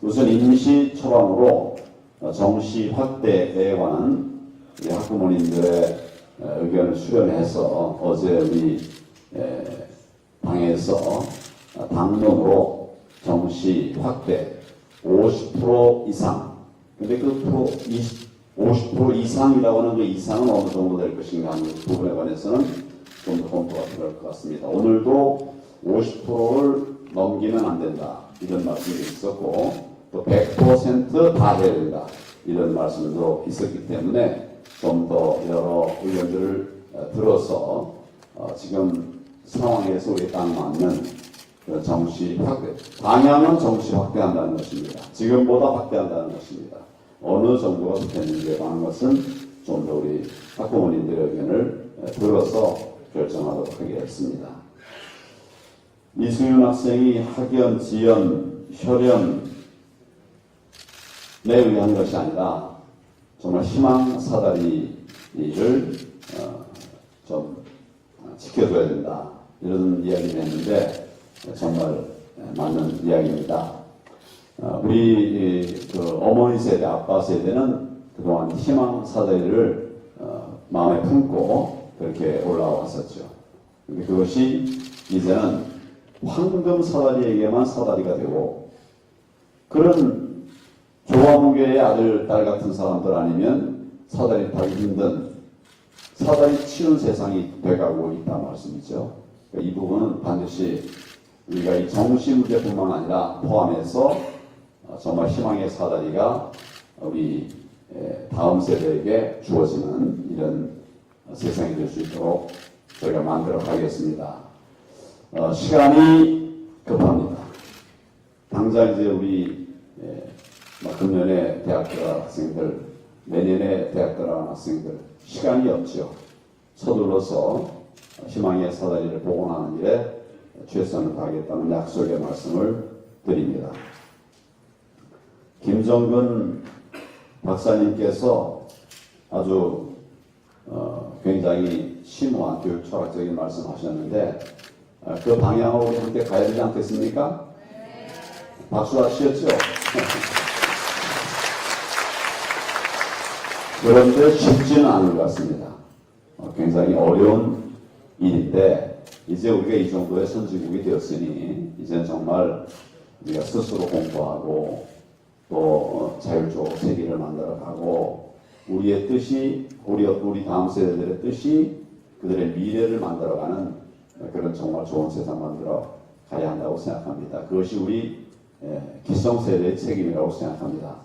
우선 임시 처방으로 정시 확대에 관한 우리 학부모님들의 의견을 수렴해서 어제 우리 당에서 당론으로 정시 확대 50% 이상. 근데 그 50% 이상이라고 하는 그 이상은 어느 정도 될 것인가 하는 부분에 관해서는 좀 더 검토가 필요할 것 같습니다. 오늘도 50%를 넘기면 안 된다. 이런 말씀도 있었고, 또 100%다 해야 된다. 이런 말씀도 있었기 때문에 좀 더 여러 의견들을 들어서 지금 상황에서 우리 딱 맞는 정시 확대, 방향은 정시 확대한다는 것입니다. 지금보다 확대한다는 것입니다. 어느 정도가 됐는지에 관한 것은 좀 더 우리 학부모님들의 의견을 들어서 결정하도록 하겠습니다. 이승윤 학생이 학연, 지연, 혈연에 의한 것이 아니라 정말 희망 사다리를 좀 지켜줘야 된다. 이런 이야기를 했는데 정말 맞는 이야기입니다. 우리 그 어머니 세대, 아빠 세대는 그동안 희망 사다리를 마음에 품고 그렇게 올라왔었죠. 근데 그것이 이제는 황금 사다리에게만 사다리가 되고, 그런 조화무교의 아들, 딸 같은 사람들 아니면 사다리 타기 힘든, 사다리 치는 세상이 돼가고 있다는 말씀이죠. 그러니까 이 부분은 반드시 우리가 이 정시 문제뿐만 아니라 포함해서 정말 희망의 사다리가 우리 다음 세대에게 주어지는 이런 세상이 될 수 있도록 저희가 만들어 가겠습니다. 시간이 급합니다. 당장 이제 우리 금년에 대학 들어간 학생들, 내년에 대학 들어간 학생들 시간이 없죠. 서둘러서 희망의 사다리를 복원하는 일에 최선을 다하겠다는 약속의 말씀을 드립니다. 김정근 박사님께서 아주 굉장히 심오한 교육 철학적인 말씀하셨는데 그 방향으로 우리 함께 가야 되지 않겠습니까? 박수 하시겠죠? 그런데 쉽지는 않은 것 같습니다. 굉장히 어려운 일인데 이제 우리가 이 정도의 선진국이 되었으니 이제는 정말 우리가 스스로 공부하고 또 자율적으로 세계를 만들어가고 우리의 뜻이 우리 다음 세대들의 뜻이 그들의 미래를 만들어가는 그런 정말 좋은 세상 만들어 가야 한다고 생각합니다. 그것이 우리 기성세대의 책임이라고 생각합니다.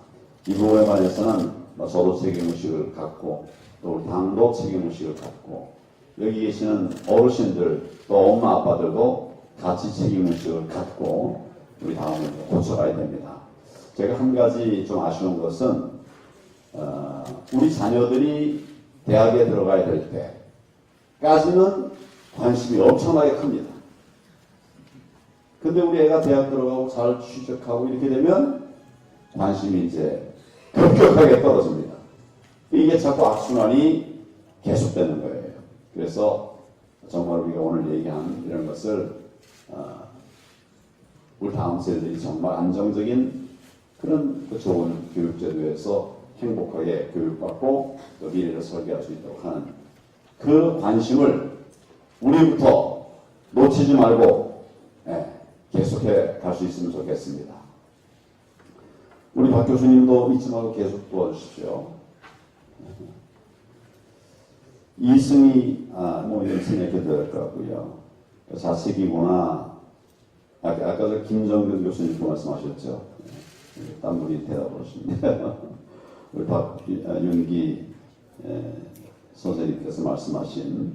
이 부분에 관해서는 저도 책임의식을 갖고 또 우리 당도 책임의식을 갖고 여기 계시는 어르신들 또 엄마 아빠들도 같이 책임의식을 갖고 우리 다음을 고쳐가야 됩니다. 제가 한 가지 좀 아쉬운 것은 우리 자녀들이 대학에 들어가야 될 때까지는 관심이 엄청나게 큽니다. 근데 우리 애가 대학 들어가고 잘 취직하고 이렇게 되면 관심이 이제 급격하게 떨어집니다. 이게 자꾸 악순환이 계속되는 거예요. 그래서 정말 우리가 오늘 얘기한 이런 것을 우리 다음 세대들이 정말 안정적인 그런 그 좋은 교육제도에서 행복하게 교육받고 또 미래를 설계할 수 있도록 하는 그 관심을 우리부터 놓치지 말고 계속해 갈 수 있으면 좋겠습니다. 우리 박 교수님도 잊지 말고 계속 도와주십시오. 이승희 뭐 이런 생각해도 될 것 같고요. 자식이구나. 아까 저 김정근 교수님도 말씀하셨죠. 딴 분이 대답을 하십니다. 우리 박윤기 선생님께서 말씀하신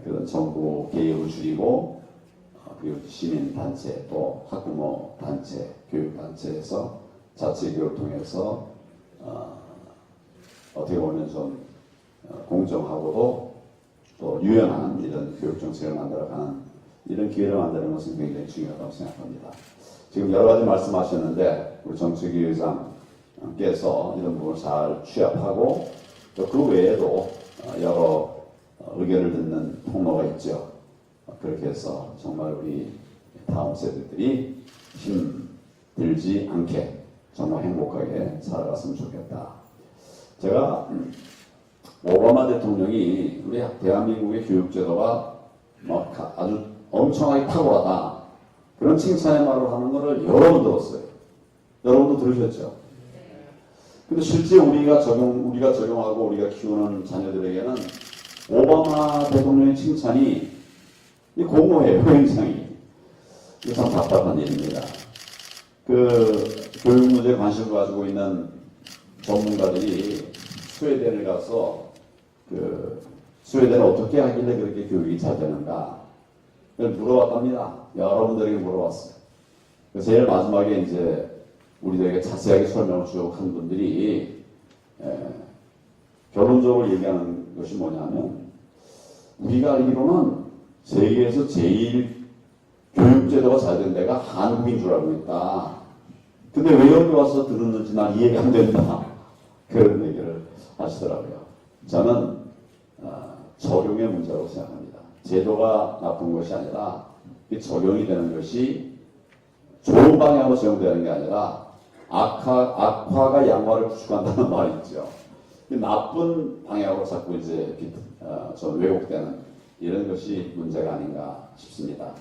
그런 정부 개혁을 줄이고 그리고 시민단체 또 학부모 단체, 교육단체에서 자치교육을 통해서 어떻게 보면 좀 공정하고도 또 유연한 이런 교육정책을 만들어가는 이런 기회를 만드는 것은 굉장히 중요하다고 생각합니다. 지금 여러 가지 말씀하셨는데 우리 정책위 의장께서 이런 부분을 잘 취합하고 또 그 외에도 여러 의견을 듣는 통로가 있죠. 그렇게 해서 정말 우리 다음 세대들이 힘들지 않게 정말 행복하게 살아갔으면 좋겠다. 제가 오바마 대통령이 우리 대한민국의 교육제도가 아주 엄청나게 탁월하다. 그런 칭찬의 말을 하는 것을 여러 번 들었어요. 여러분도 들으셨죠? 근데 실제 우리가 적용하고 우리가 키우는 자녀들에게는 오바마 대통령의 칭찬이 공허해요, 굉장히. 이게 참 답답한 일입니다. 교육 문제에 관심을 가지고 있는 전문가들이 스웨덴을 가서 스웨덴은 어떻게 하길래 그렇게 교육이 잘 되는가? 그걸 물어봤답니다. 여러분들에게 물어봤어요. 제일 마지막에 이제 우리들에게 자세하게 설명을 쭉 한 분들이 결론적으로 얘기하는 것이 뭐냐면 우리가 알기로는 세계에서 제일 교육제도가 잘 된 데가 한국인 줄 알고 있다. 근데 왜 여기 와서 들었는지 난 이해가 안 된다. 그런 얘기를 하시더라고요. 저는 적용의 문제라고 생각합니다. 제도가 나쁜 것이 아니라 적용이 되는 것이 좋은 방향으로 적용되는 게 아니라 악화가 양화를 구축한다는 말이 있죠. 나쁜 방향으로 자꾸 이제 왜곡되는 이런 것이 문제가 아닌가 싶습니다.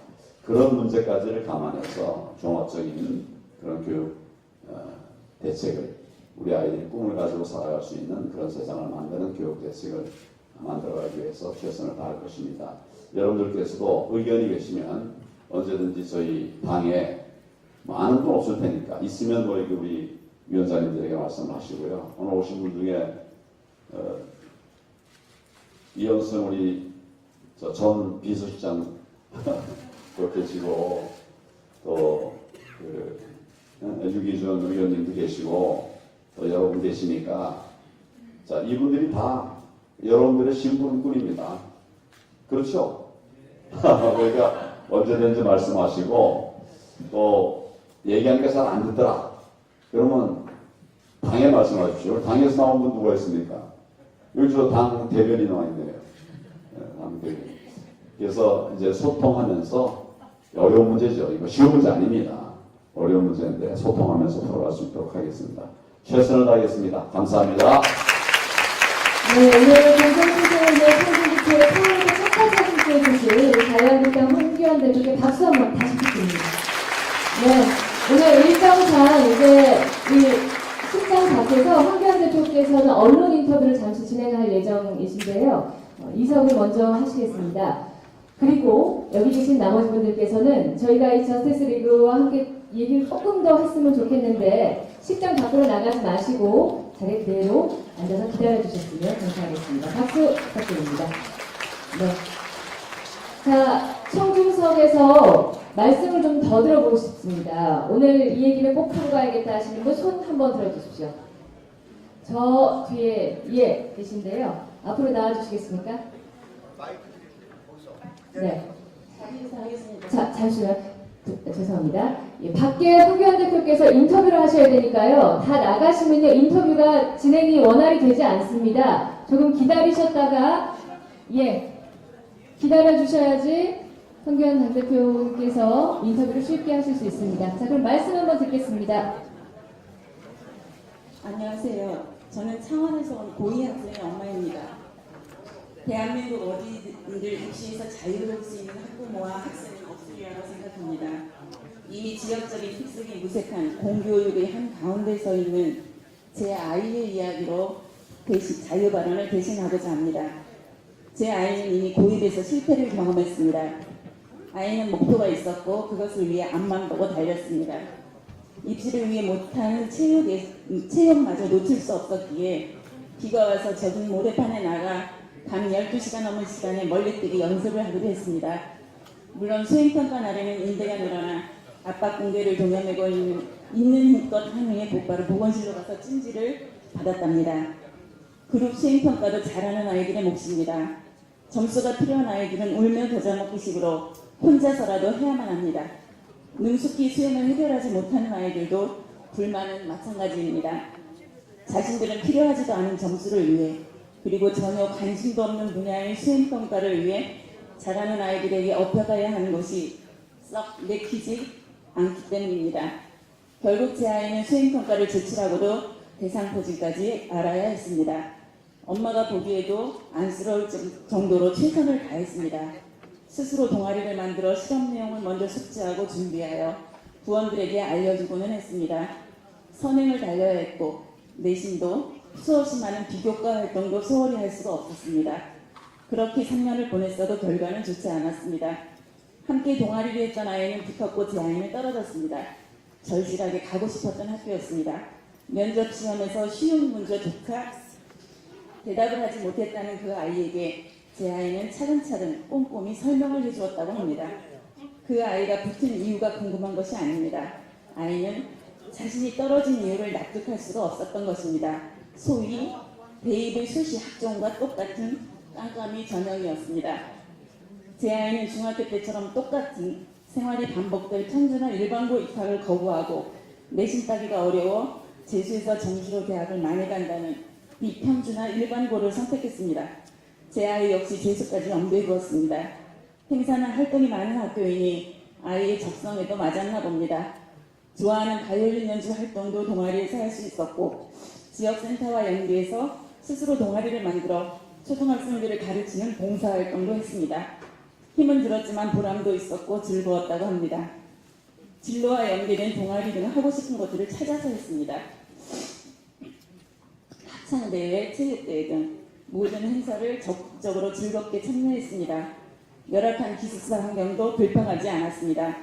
그런 문제까지를 감안해서 종합적인 그런 교육 대책을 우리 아이들이 꿈을 가지고 살아갈 수 있는 그런 세상을 만드는 교육 대책을 만들어가기 위해서 최선을 다할 것입니다. 여러분들께서도 의견이 계시면 언제든지 저희 당에 아는 분 없을 테니까 있으면 우리 위원장님들에게 말씀하시고요. 오늘 오신 분 중에 이현승 우리 전 비서실장 계시고 또 유기준 의원님도 계시고 또 여러분 계시니까 자 이분들이 다 여러분들의 신분꾼입니다. 그렇죠? 그러니까 언제든지 말씀하시고 또 얘기하니까 잘 안 듣더라. 그러면 당에 말씀하십시오. 당에서 나온 분 누가 있습니까? 여기 저 당 대변인 나와 있네요. 당 대변인. 그래서 이제 소통하면서 어려운 문제죠. 이거 쉬운 문제 아닙니다. 어려운 문제인데 소통하면서 풀어갈 수 있도록 하겠습니다. 최선을 다하겠습니다. 감사합니다. 네, 오늘 경선투쟁의 평균지표의 서울대 첫째 사진표에 계신 자유한국당 황교안 대표께 박수 한번 다시 부탁드립니다. 네, 오늘 일정상 이제 이 식장 밖에서 황교안 대표께서는 언론 인터뷰를 잠시 진행할 예정이신데요. 이석을 먼저 하시겠습니다. 그리고 여기 계신 나머지 분들께서는 저희가 이 저스티스 리그와 함께 얘기를 조금 더 했으면 좋겠는데 식장 밖으로 나가지 마시고 자리 그대로 앉아서 기다려 주셨으면 감사하겠습니다. 박수 부탁드립니다. 네. 자, 청중석에서 말씀을 좀 더 들어보고 싶습니다. 오늘 이 얘기를 꼭 하고 가야겠다 하시는 분 손 한번 들어주십시오. 저 뒤에 계신데요. 앞으로 나와주시겠습니까? 네. 자, 잠시만. 죄송합니다. 예, 밖에 황교안 대표께서 인터뷰를 하셔야 되니까요. 다 나가시면요. 인터뷰가 진행이 원활히 되지 않습니다. 조금 기다리셨다가 기다려 주셔야지 황교안 당대표께서 인터뷰를 쉽게 하실 수 있습니다. 자, 그럼 말씀 한번 듣겠습니다. 안녕하세요. 저는 창원에서 온 고2 학생의 엄마입니다. 대한민국 어린이들 입시에서 자유로울 수 있는 학부모와 학생은 없으리라고 생각합니다. 이미 지역적인 특색이 무색한 공교육의 한 가운데 서 있는 제 아이의 이야기로 자유 발언을 대신하고자 합니다. 제 아이는 이미 고1에서 실패를 경험했습니다. 아이는 목표가 있었고 그것을 위해 앞만 보고 달렸습니다. 입시를 위해 못하는 체육마저 놓칠 수 없었기에 비가 와서 젖은 모래판에 나가 밤 12시간 넘은 시간에 멀리뛰기 연습을 하기도 했습니다. 물론 수행평가 날에는 인대가 늘어나 압박 공개를 동여매고 있는 힘껏 한 후에 곧바로 보건실로 가서 찜질을 받았답니다. 그룹 수행평가도 잘하는 아이들의 몫입니다. 점수가 필요한 아이들은 울며 겨자 먹기식으로 혼자서라도 해야만 합니다. 능숙히 수행을 해결하지 못하는 아이들도 불만은 마찬가지입니다. 자신들은 필요하지도 않은 점수를 위해 그리고 전혀 관심도 없는 분야의 수행평가를 위해 잘하는 아이들에게 업혀가야 하는 것이 썩 내키지 않기 때문입니다. 결국 제 아이는 수행평가를 제출하고도 대상 포진까지 알아야 했습니다. 엄마가 보기에도 안쓰러울 정도로 최선을 다했습니다. 스스로 동아리를 만들어 실험 내용을 먼저 숙지하고 준비하여 부원들에게 알려주고는 했습니다. 선행을 달려야 했고 내신도 수없이 많은 비교과 활동도 소홀히 할 수가 없었습니다. 그렇게 3년을 보냈어도 결과는 좋지 않았습니다. 함께 동아리를 했던 아이는 붙었고 제 아이는 떨어졌습니다. 절실하게 가고 싶었던 학교였습니다. 면접 시험에서 쉬운 문제조차 대답을 하지 못했다는 그 아이에게 제 아이는 차근차근 꼼꼼히 설명을 해주었다고 합니다. 그 아이가 붙은 이유가 궁금한 것이 아닙니다. 아이는 자신이 떨어진 이유를 납득할 수가 없었던 것입니다. 소위 대입의 수시 학종과 똑같은 깜깜이 전형이었습니다. 제 아이는 중학교 때처럼 똑같은 생활이 반복될 평준화 일반고 입학을 거부하고 내신 따기가 어려워 재수해서 정시로 대학을 많이 간다는 비평준화 일반고를 선택했습니다. 제 아이 역시 재수까지 염두에 두었습니다. 행사나 활동이 많은 학교이니 아이의 적성에도 맞았나 봅니다. 좋아하는 바이올린 연주 활동도 동아리에서 할 수 있었고 지역센터와 연계해서 스스로 동아리를 만들어 초등학생들을 가르치는 봉사활동도 했습니다. 힘은 들었지만 보람도 있었고 즐거웠다고 합니다. 진로와 연계된 동아리 등 하고 싶은 것들을 찾아서 했습니다. 합창대회, 체육대회 등 모든 행사를 적극적으로 즐겁게 참여했습니다. 열악한 기숙사 환경도 불평하지 않았습니다.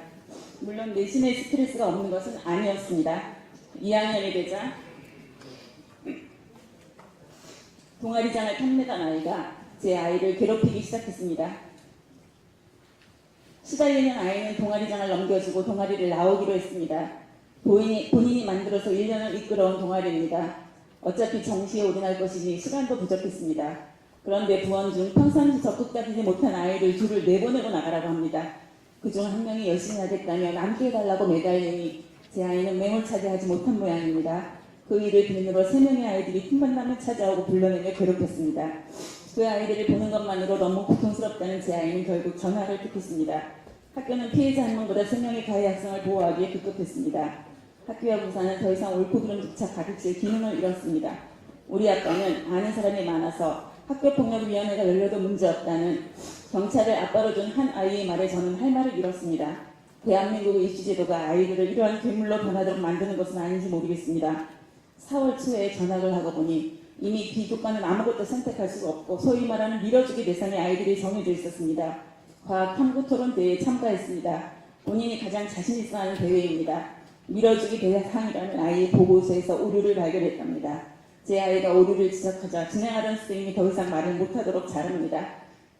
물론 내신에 스트레스가 없는 것은 아니었습니다. 2학년이 되자 동아리장을 탐내던 아이가 제 아이를 괴롭히기 시작했습니다. 시달리는 아이는 동아리장을 넘겨주고 동아리를 나오기로 했습니다. 본인이 만들어서 1년을 이끌어온 동아리입니다. 어차피 정시에 올인할 것이니 시간도 부족했습니다. 그런데 부원 중 평상시 적극적이지 못한 아이를 줄을 내보내고 나가라고 합니다. 그중 한 명이 열심히 하겠다며 남게 해달라고 매달리니 제 아이는 매몰차게 못한 모양입니다. 그 일을 빌미로 3명의 아이들이 틈만나면 찾아오고 불러내며 괴롭혔습니다. 그 아이들을 보는 것만으로 너무 고통스럽다는 제 아이는 결국 전화를 택했습니다. 학교는 피해자 한 명보다 3명의 가해 학생을 보호하기에 급급했습니다. 학교와 부사는 더 이상 옳고 그름 조차 가르칠 기능을 잃었습니다. 우리 학과는 아는 사람이 많아서 학교폭력위원회가 열려도 문제없다는 경찰을 앞바로 둔 한 아이의 말에 저는 할 말을 잃었습니다. 대한민국의 입시제도가 아이들을 이러한 괴물로 변하도록 만드는 것은 아닌지 모르겠습니다. 4월 초에 전학을 하고 보니 이미 비교과는 아무것도 선택할 수가 없고 소위 말하는 밀어주기 대상의 아이들이 정해져 있었습니다. 과학 탐구 토론 대회에 참가했습니다. 본인이 가장 자신 있어 하는 대회입니다. 밀어주기 대상이라는 아이의 보고서에서 오류를 발견했답니다. 제 아이가 오류를 지적하자 진행하던 선생님이 더 이상 말을 못하도록 자릅니다.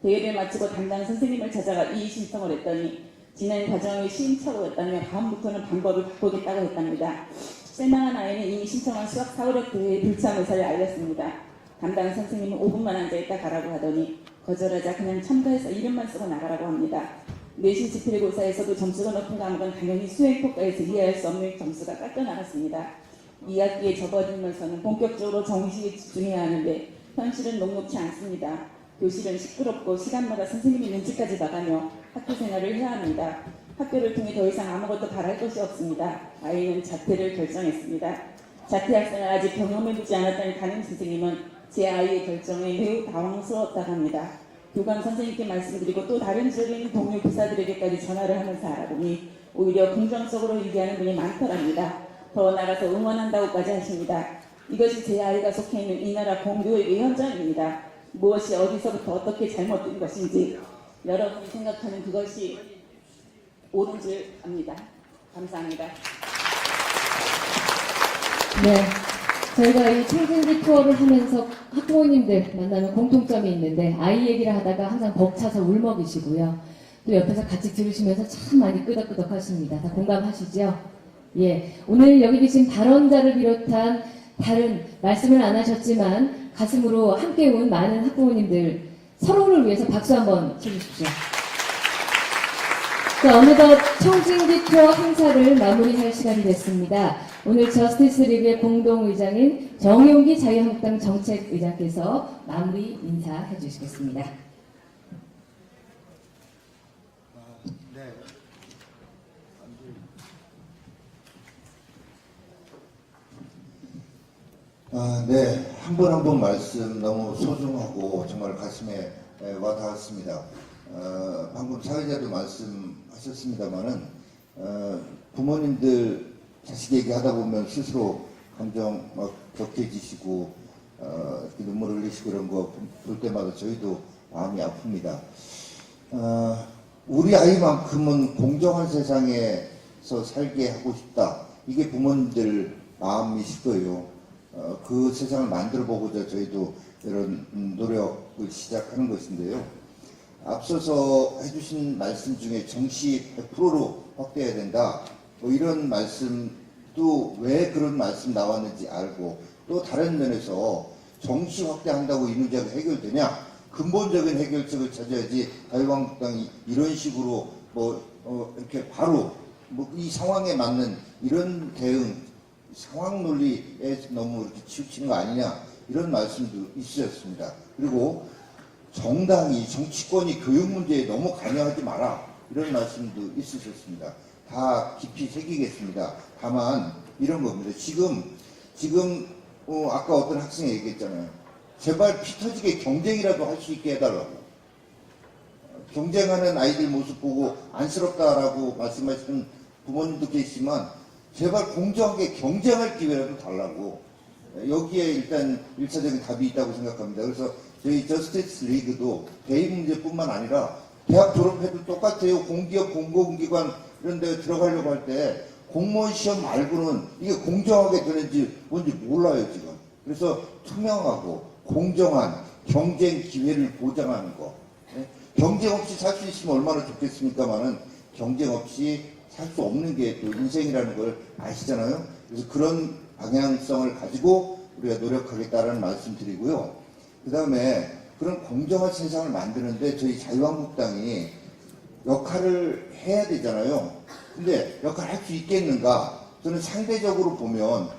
대회를 마치고 담당 선생님을 찾아가 이의 신청을 했더니 진행 과정이 시행착오였다며 다음부터는 방법을 바꾸겠다고 했답니다. 실망한 아이는 이미 신청한 수학 사후력 대회의 불참 의사를 알렸습니다. 담당 선생님은 5분만 앉아있다 가라고 하더니 거절하자 그냥 참가해서 이름만 쓰고 나가라고 합니다. 내신 지필고사에서도 점수가 높은 과목은 당연히 수행평가에서 이해할 수 없는 점수가 깎여나갔습니다. 2학기에 접어들면서는 본격적으로 정시에 집중해야 하는데 현실은 녹록치 않습니다. 교실은 시끄럽고 시간마다 선생님이 눈치까지 봐가며 학교 생활을 해야 합니다. 학교를 통해 더 이상 아무것도 바랄 것이 없습니다. 아이는 자퇴를 결정했습니다. 자퇴 학생을 아직 경험해보지 않았다는 담임 선생님은 제 아이의 결정에 매우 당황스러웠다고 합니다. 교감 선생님께 말씀드리고 또 다른 지역에 있는 동료 교사들에게까지 전화를 하면서 알아보니 오히려 긍정적으로 얘기하는 분이 많더랍니다. 더 나가서 응원한다고까지 하십니다. 이것이 제 아이가 속해 있는 이 나라 공교육의 현장입니다. 무엇이 어디서부터 어떻게 잘못된 것인지 여러분이 생각하는 그것이 옳은 줄 압니다. 감사합니다. 네, 저희가 이 청진기 투어를 하면서 학부모님들 만나는 공통점이 있는데 아이 얘기를 하다가 항상 벅차서 울먹이시고요. 또 옆에서 같이 들으시면서 참 많이 끄덕끄덕 하십니다. 다 공감하시죠? 예, 오늘 여기 계신 발언자를 비롯한 다른 말씀을 안 하셨지만 가슴으로 함께 온 많은 학부모님들 서로를 위해서 박수 한번 쳐주십시오. 자, 어느덧 청진기 투어 행사를 마무리할 시간이 됐습니다. 오늘 저스티스 리그의 공동의장인 정용기 자유한국당 정책의장께서 마무리 인사해 주시겠습니다. 네, 한 번 한 번 말씀 너무 소중하고 정말 가슴에 와닿았습니다. 방금 사회자도 말씀하셨습니다만은 부모님들 자식 얘기하다 보면 스스로 감정 막 격해지시고 이렇게 눈물을 흘리시고 그런 거 볼 때마다 저희도 마음이 아픕니다. 우리 아이만큼은 공정한 세상에서 살게 하고 싶다. 이게 부모님들 마음이실 거예요. 그 세상을 만들어 보고자 저희도 이런 노력을 시작하는 것인데요. 앞서서 해주신 말씀 중에 정시 100%로 확대해야 된다. 뭐 이런 말씀도 왜 그런 말씀 나왔는지 알고, 또 다른 면에서 정시 확대한다고 이 문제가 해결되냐? 근본적인 해결책을 찾아야지. 자유한국당이 이런 식으로 이렇게 바로 이 상황에 맞는 이런 대응, 상황 논리에 너무 이렇게 치우치는 거 아니냐, 이런 말씀도 있으셨습니다. 그리고 정당이, 정치권이 교육 문제에 너무 관여하지 마라, 이런 말씀도 있으셨습니다. 다 깊이 새기겠습니다. 다만 이런 겁니다. 지금 아까 어떤 학생이 얘기했잖아요. 제발 피 터지게 경쟁이라도 할 수 있게 해달라고. 경쟁하는 아이들 모습 보고 안쓰럽다라고 말씀하시는 부모님도 계시지만 제발 공정하게 경쟁할 기회라도 달라고. 여기에 일단 1차적인 답이 있다고 생각합니다. 그래서 저희 저스티스 리그도 대입 문제뿐만 아니라 대학 졸업해도 똑같아요. 공기업, 공공기관 이런 데 들어가려고 할 때 공무원 시험 말고는 이게 공정하게 되는지 뭔지 몰라요, 지금. 그래서 투명하고 공정한 경쟁 기회를 보장하는 거. 경쟁 없이 살 수 있으면 얼마나 좋겠습니까만은 경쟁 없이 살 수 없는 게 또 인생이라는 걸 아시잖아요. 그래서 그런 방향성을 가지고 우리가 노력하겠다라는 말씀 드리고요. 그 다음에 그런 공정한 세상을 만드는데 저희 자유한국당이 역할을 해야 되잖아요. 근데 역할을 할 수 있겠는가? 저는 상대적으로 보면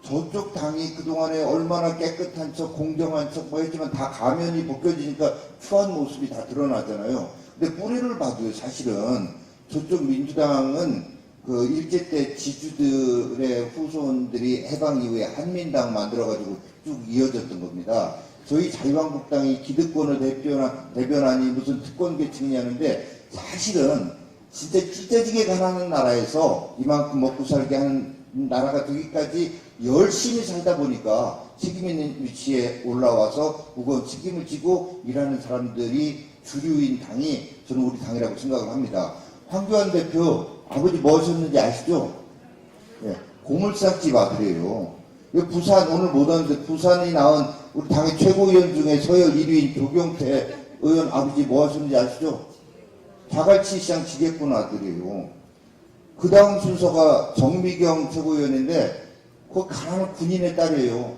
저쪽 당이 그동안에 얼마나 깨끗한 척, 공정한 척 했지만 다 가면이 벗겨지니까 추한 모습이 다 드러나잖아요. 근데 뿌리를 봐도요, 사실은 저쪽 민주당은 그 일제 때 지주들의 후손들이 해방 이후에 한민당 만들어가지고 쭉 이어졌던 겁니다. 저희 자유한국당이 기득권을 대변하니 무슨 특권 계층이냐는데, 사실은 진짜 찢어지게 가난한 나라에서 이만큼 먹고 살게 하는 나라가 되기까지 열심히 살다 보니까 책임 있는 위치에 올라와서 무거운 책임을 지고 일하는 사람들이 주류인 당이 저는 우리 당이라고 생각을 합니다. 황교안 대표 아버지 뭐 하셨는지 아시죠? 네, 고물상집 아들이에요. 부산 오늘 못 왔는데 부산이 낳은 우리 당의 최고위원 중에 서열 1위인 조경태 의원 아버지 뭐 하셨는지 아시죠? 자갈치시장 지게꾼 아들이에요. 그 다음 순서가 정미경 최고위원인데 그 가난한 군인의 딸이에요.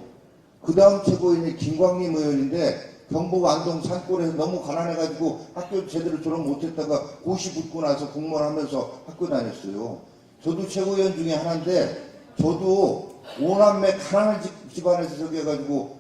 그 다음 최고위원이 김광림 의원인데 경북 안동 산골에서 너무 가난해가지고 학교 제대로 졸업 못했다가 고시 붙고 나서 공무원 하면서 학교 다녔어요. 저도 최고위원 중에 하나인데 저도 5남매 가난한 집안에서 저기 해가지고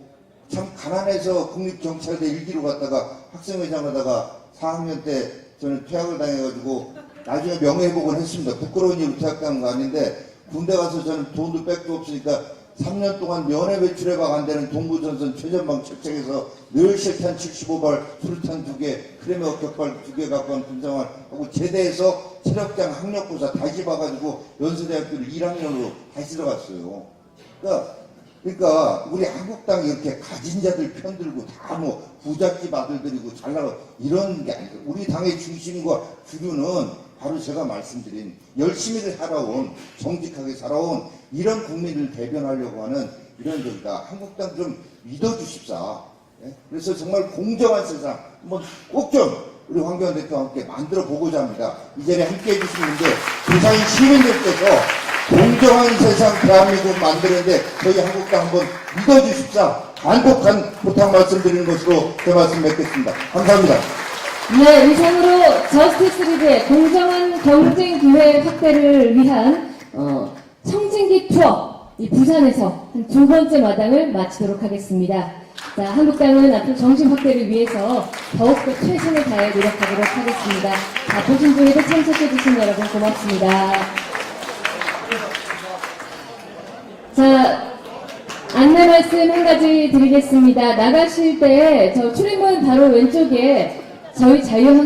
참 가난해서 국립경찰대 1기로 갔다가 학생회장 하다가 4학년 때 저는 퇴학을 당해가지고 나중에 명예회복은 했습니다. 부끄러운 일로 퇴학당한 거 아닌데 군대 가서 저는 돈도 백도 없으니까 3년 동안 면회 외출해가 안 되는 동부전선 최전방 책책에서 늘 실탄 75발, 수류탄 2개, 크레메어 격발 2개 갖고 간 군생활 하고 제대해서 체력장 학력고사 다시 봐가지고 연세대학교를 1학년으로 다시 들어갔어요. 그러니까 우리 한국당이 이렇게 가진 자들 편들고 다 뭐 부잣집 아들들이고 잘나가 이런 게 아니고 우리 당의 중심과 주류는 바로 제가 말씀드린 열심히 살아온, 정직하게 살아온 이런 국민을 대변하려고 하는 이런 적이다. 한국당 좀 믿어주십사. 예? 그래서 정말 공정한 세상 한번 꼭 좀 우리 황교안 대표와 함께 만들어 보고자 합니다. 이 자리에 함께 해주신 분들, 부산 시민들께서 공정한 세상 대한민국 만드는데 저희 한국당 한번 믿어주십사. 간곡한 부탁 말씀드리는 것으로 제 말씀 맺겠습니다. 감사합니다. 네, 이상으로 저스티스 리그의 공정한 경쟁 기회 확대를 위한 청진기 투어 이 부산에서 한 2번째 마당을 마치도록 하겠습니다. 자, 한국당은 앞으로 정신 확대를 위해서 더욱더 최선을 다해 노력하도록 하겠습니다. 자, 보신 중에도 참석해주신 여러분 고맙습니다. 자, 안내 안내 말씀 한 가지 드리겠습니다. 나가실 때 저 출입문 바로 왼쪽에 저희 자유한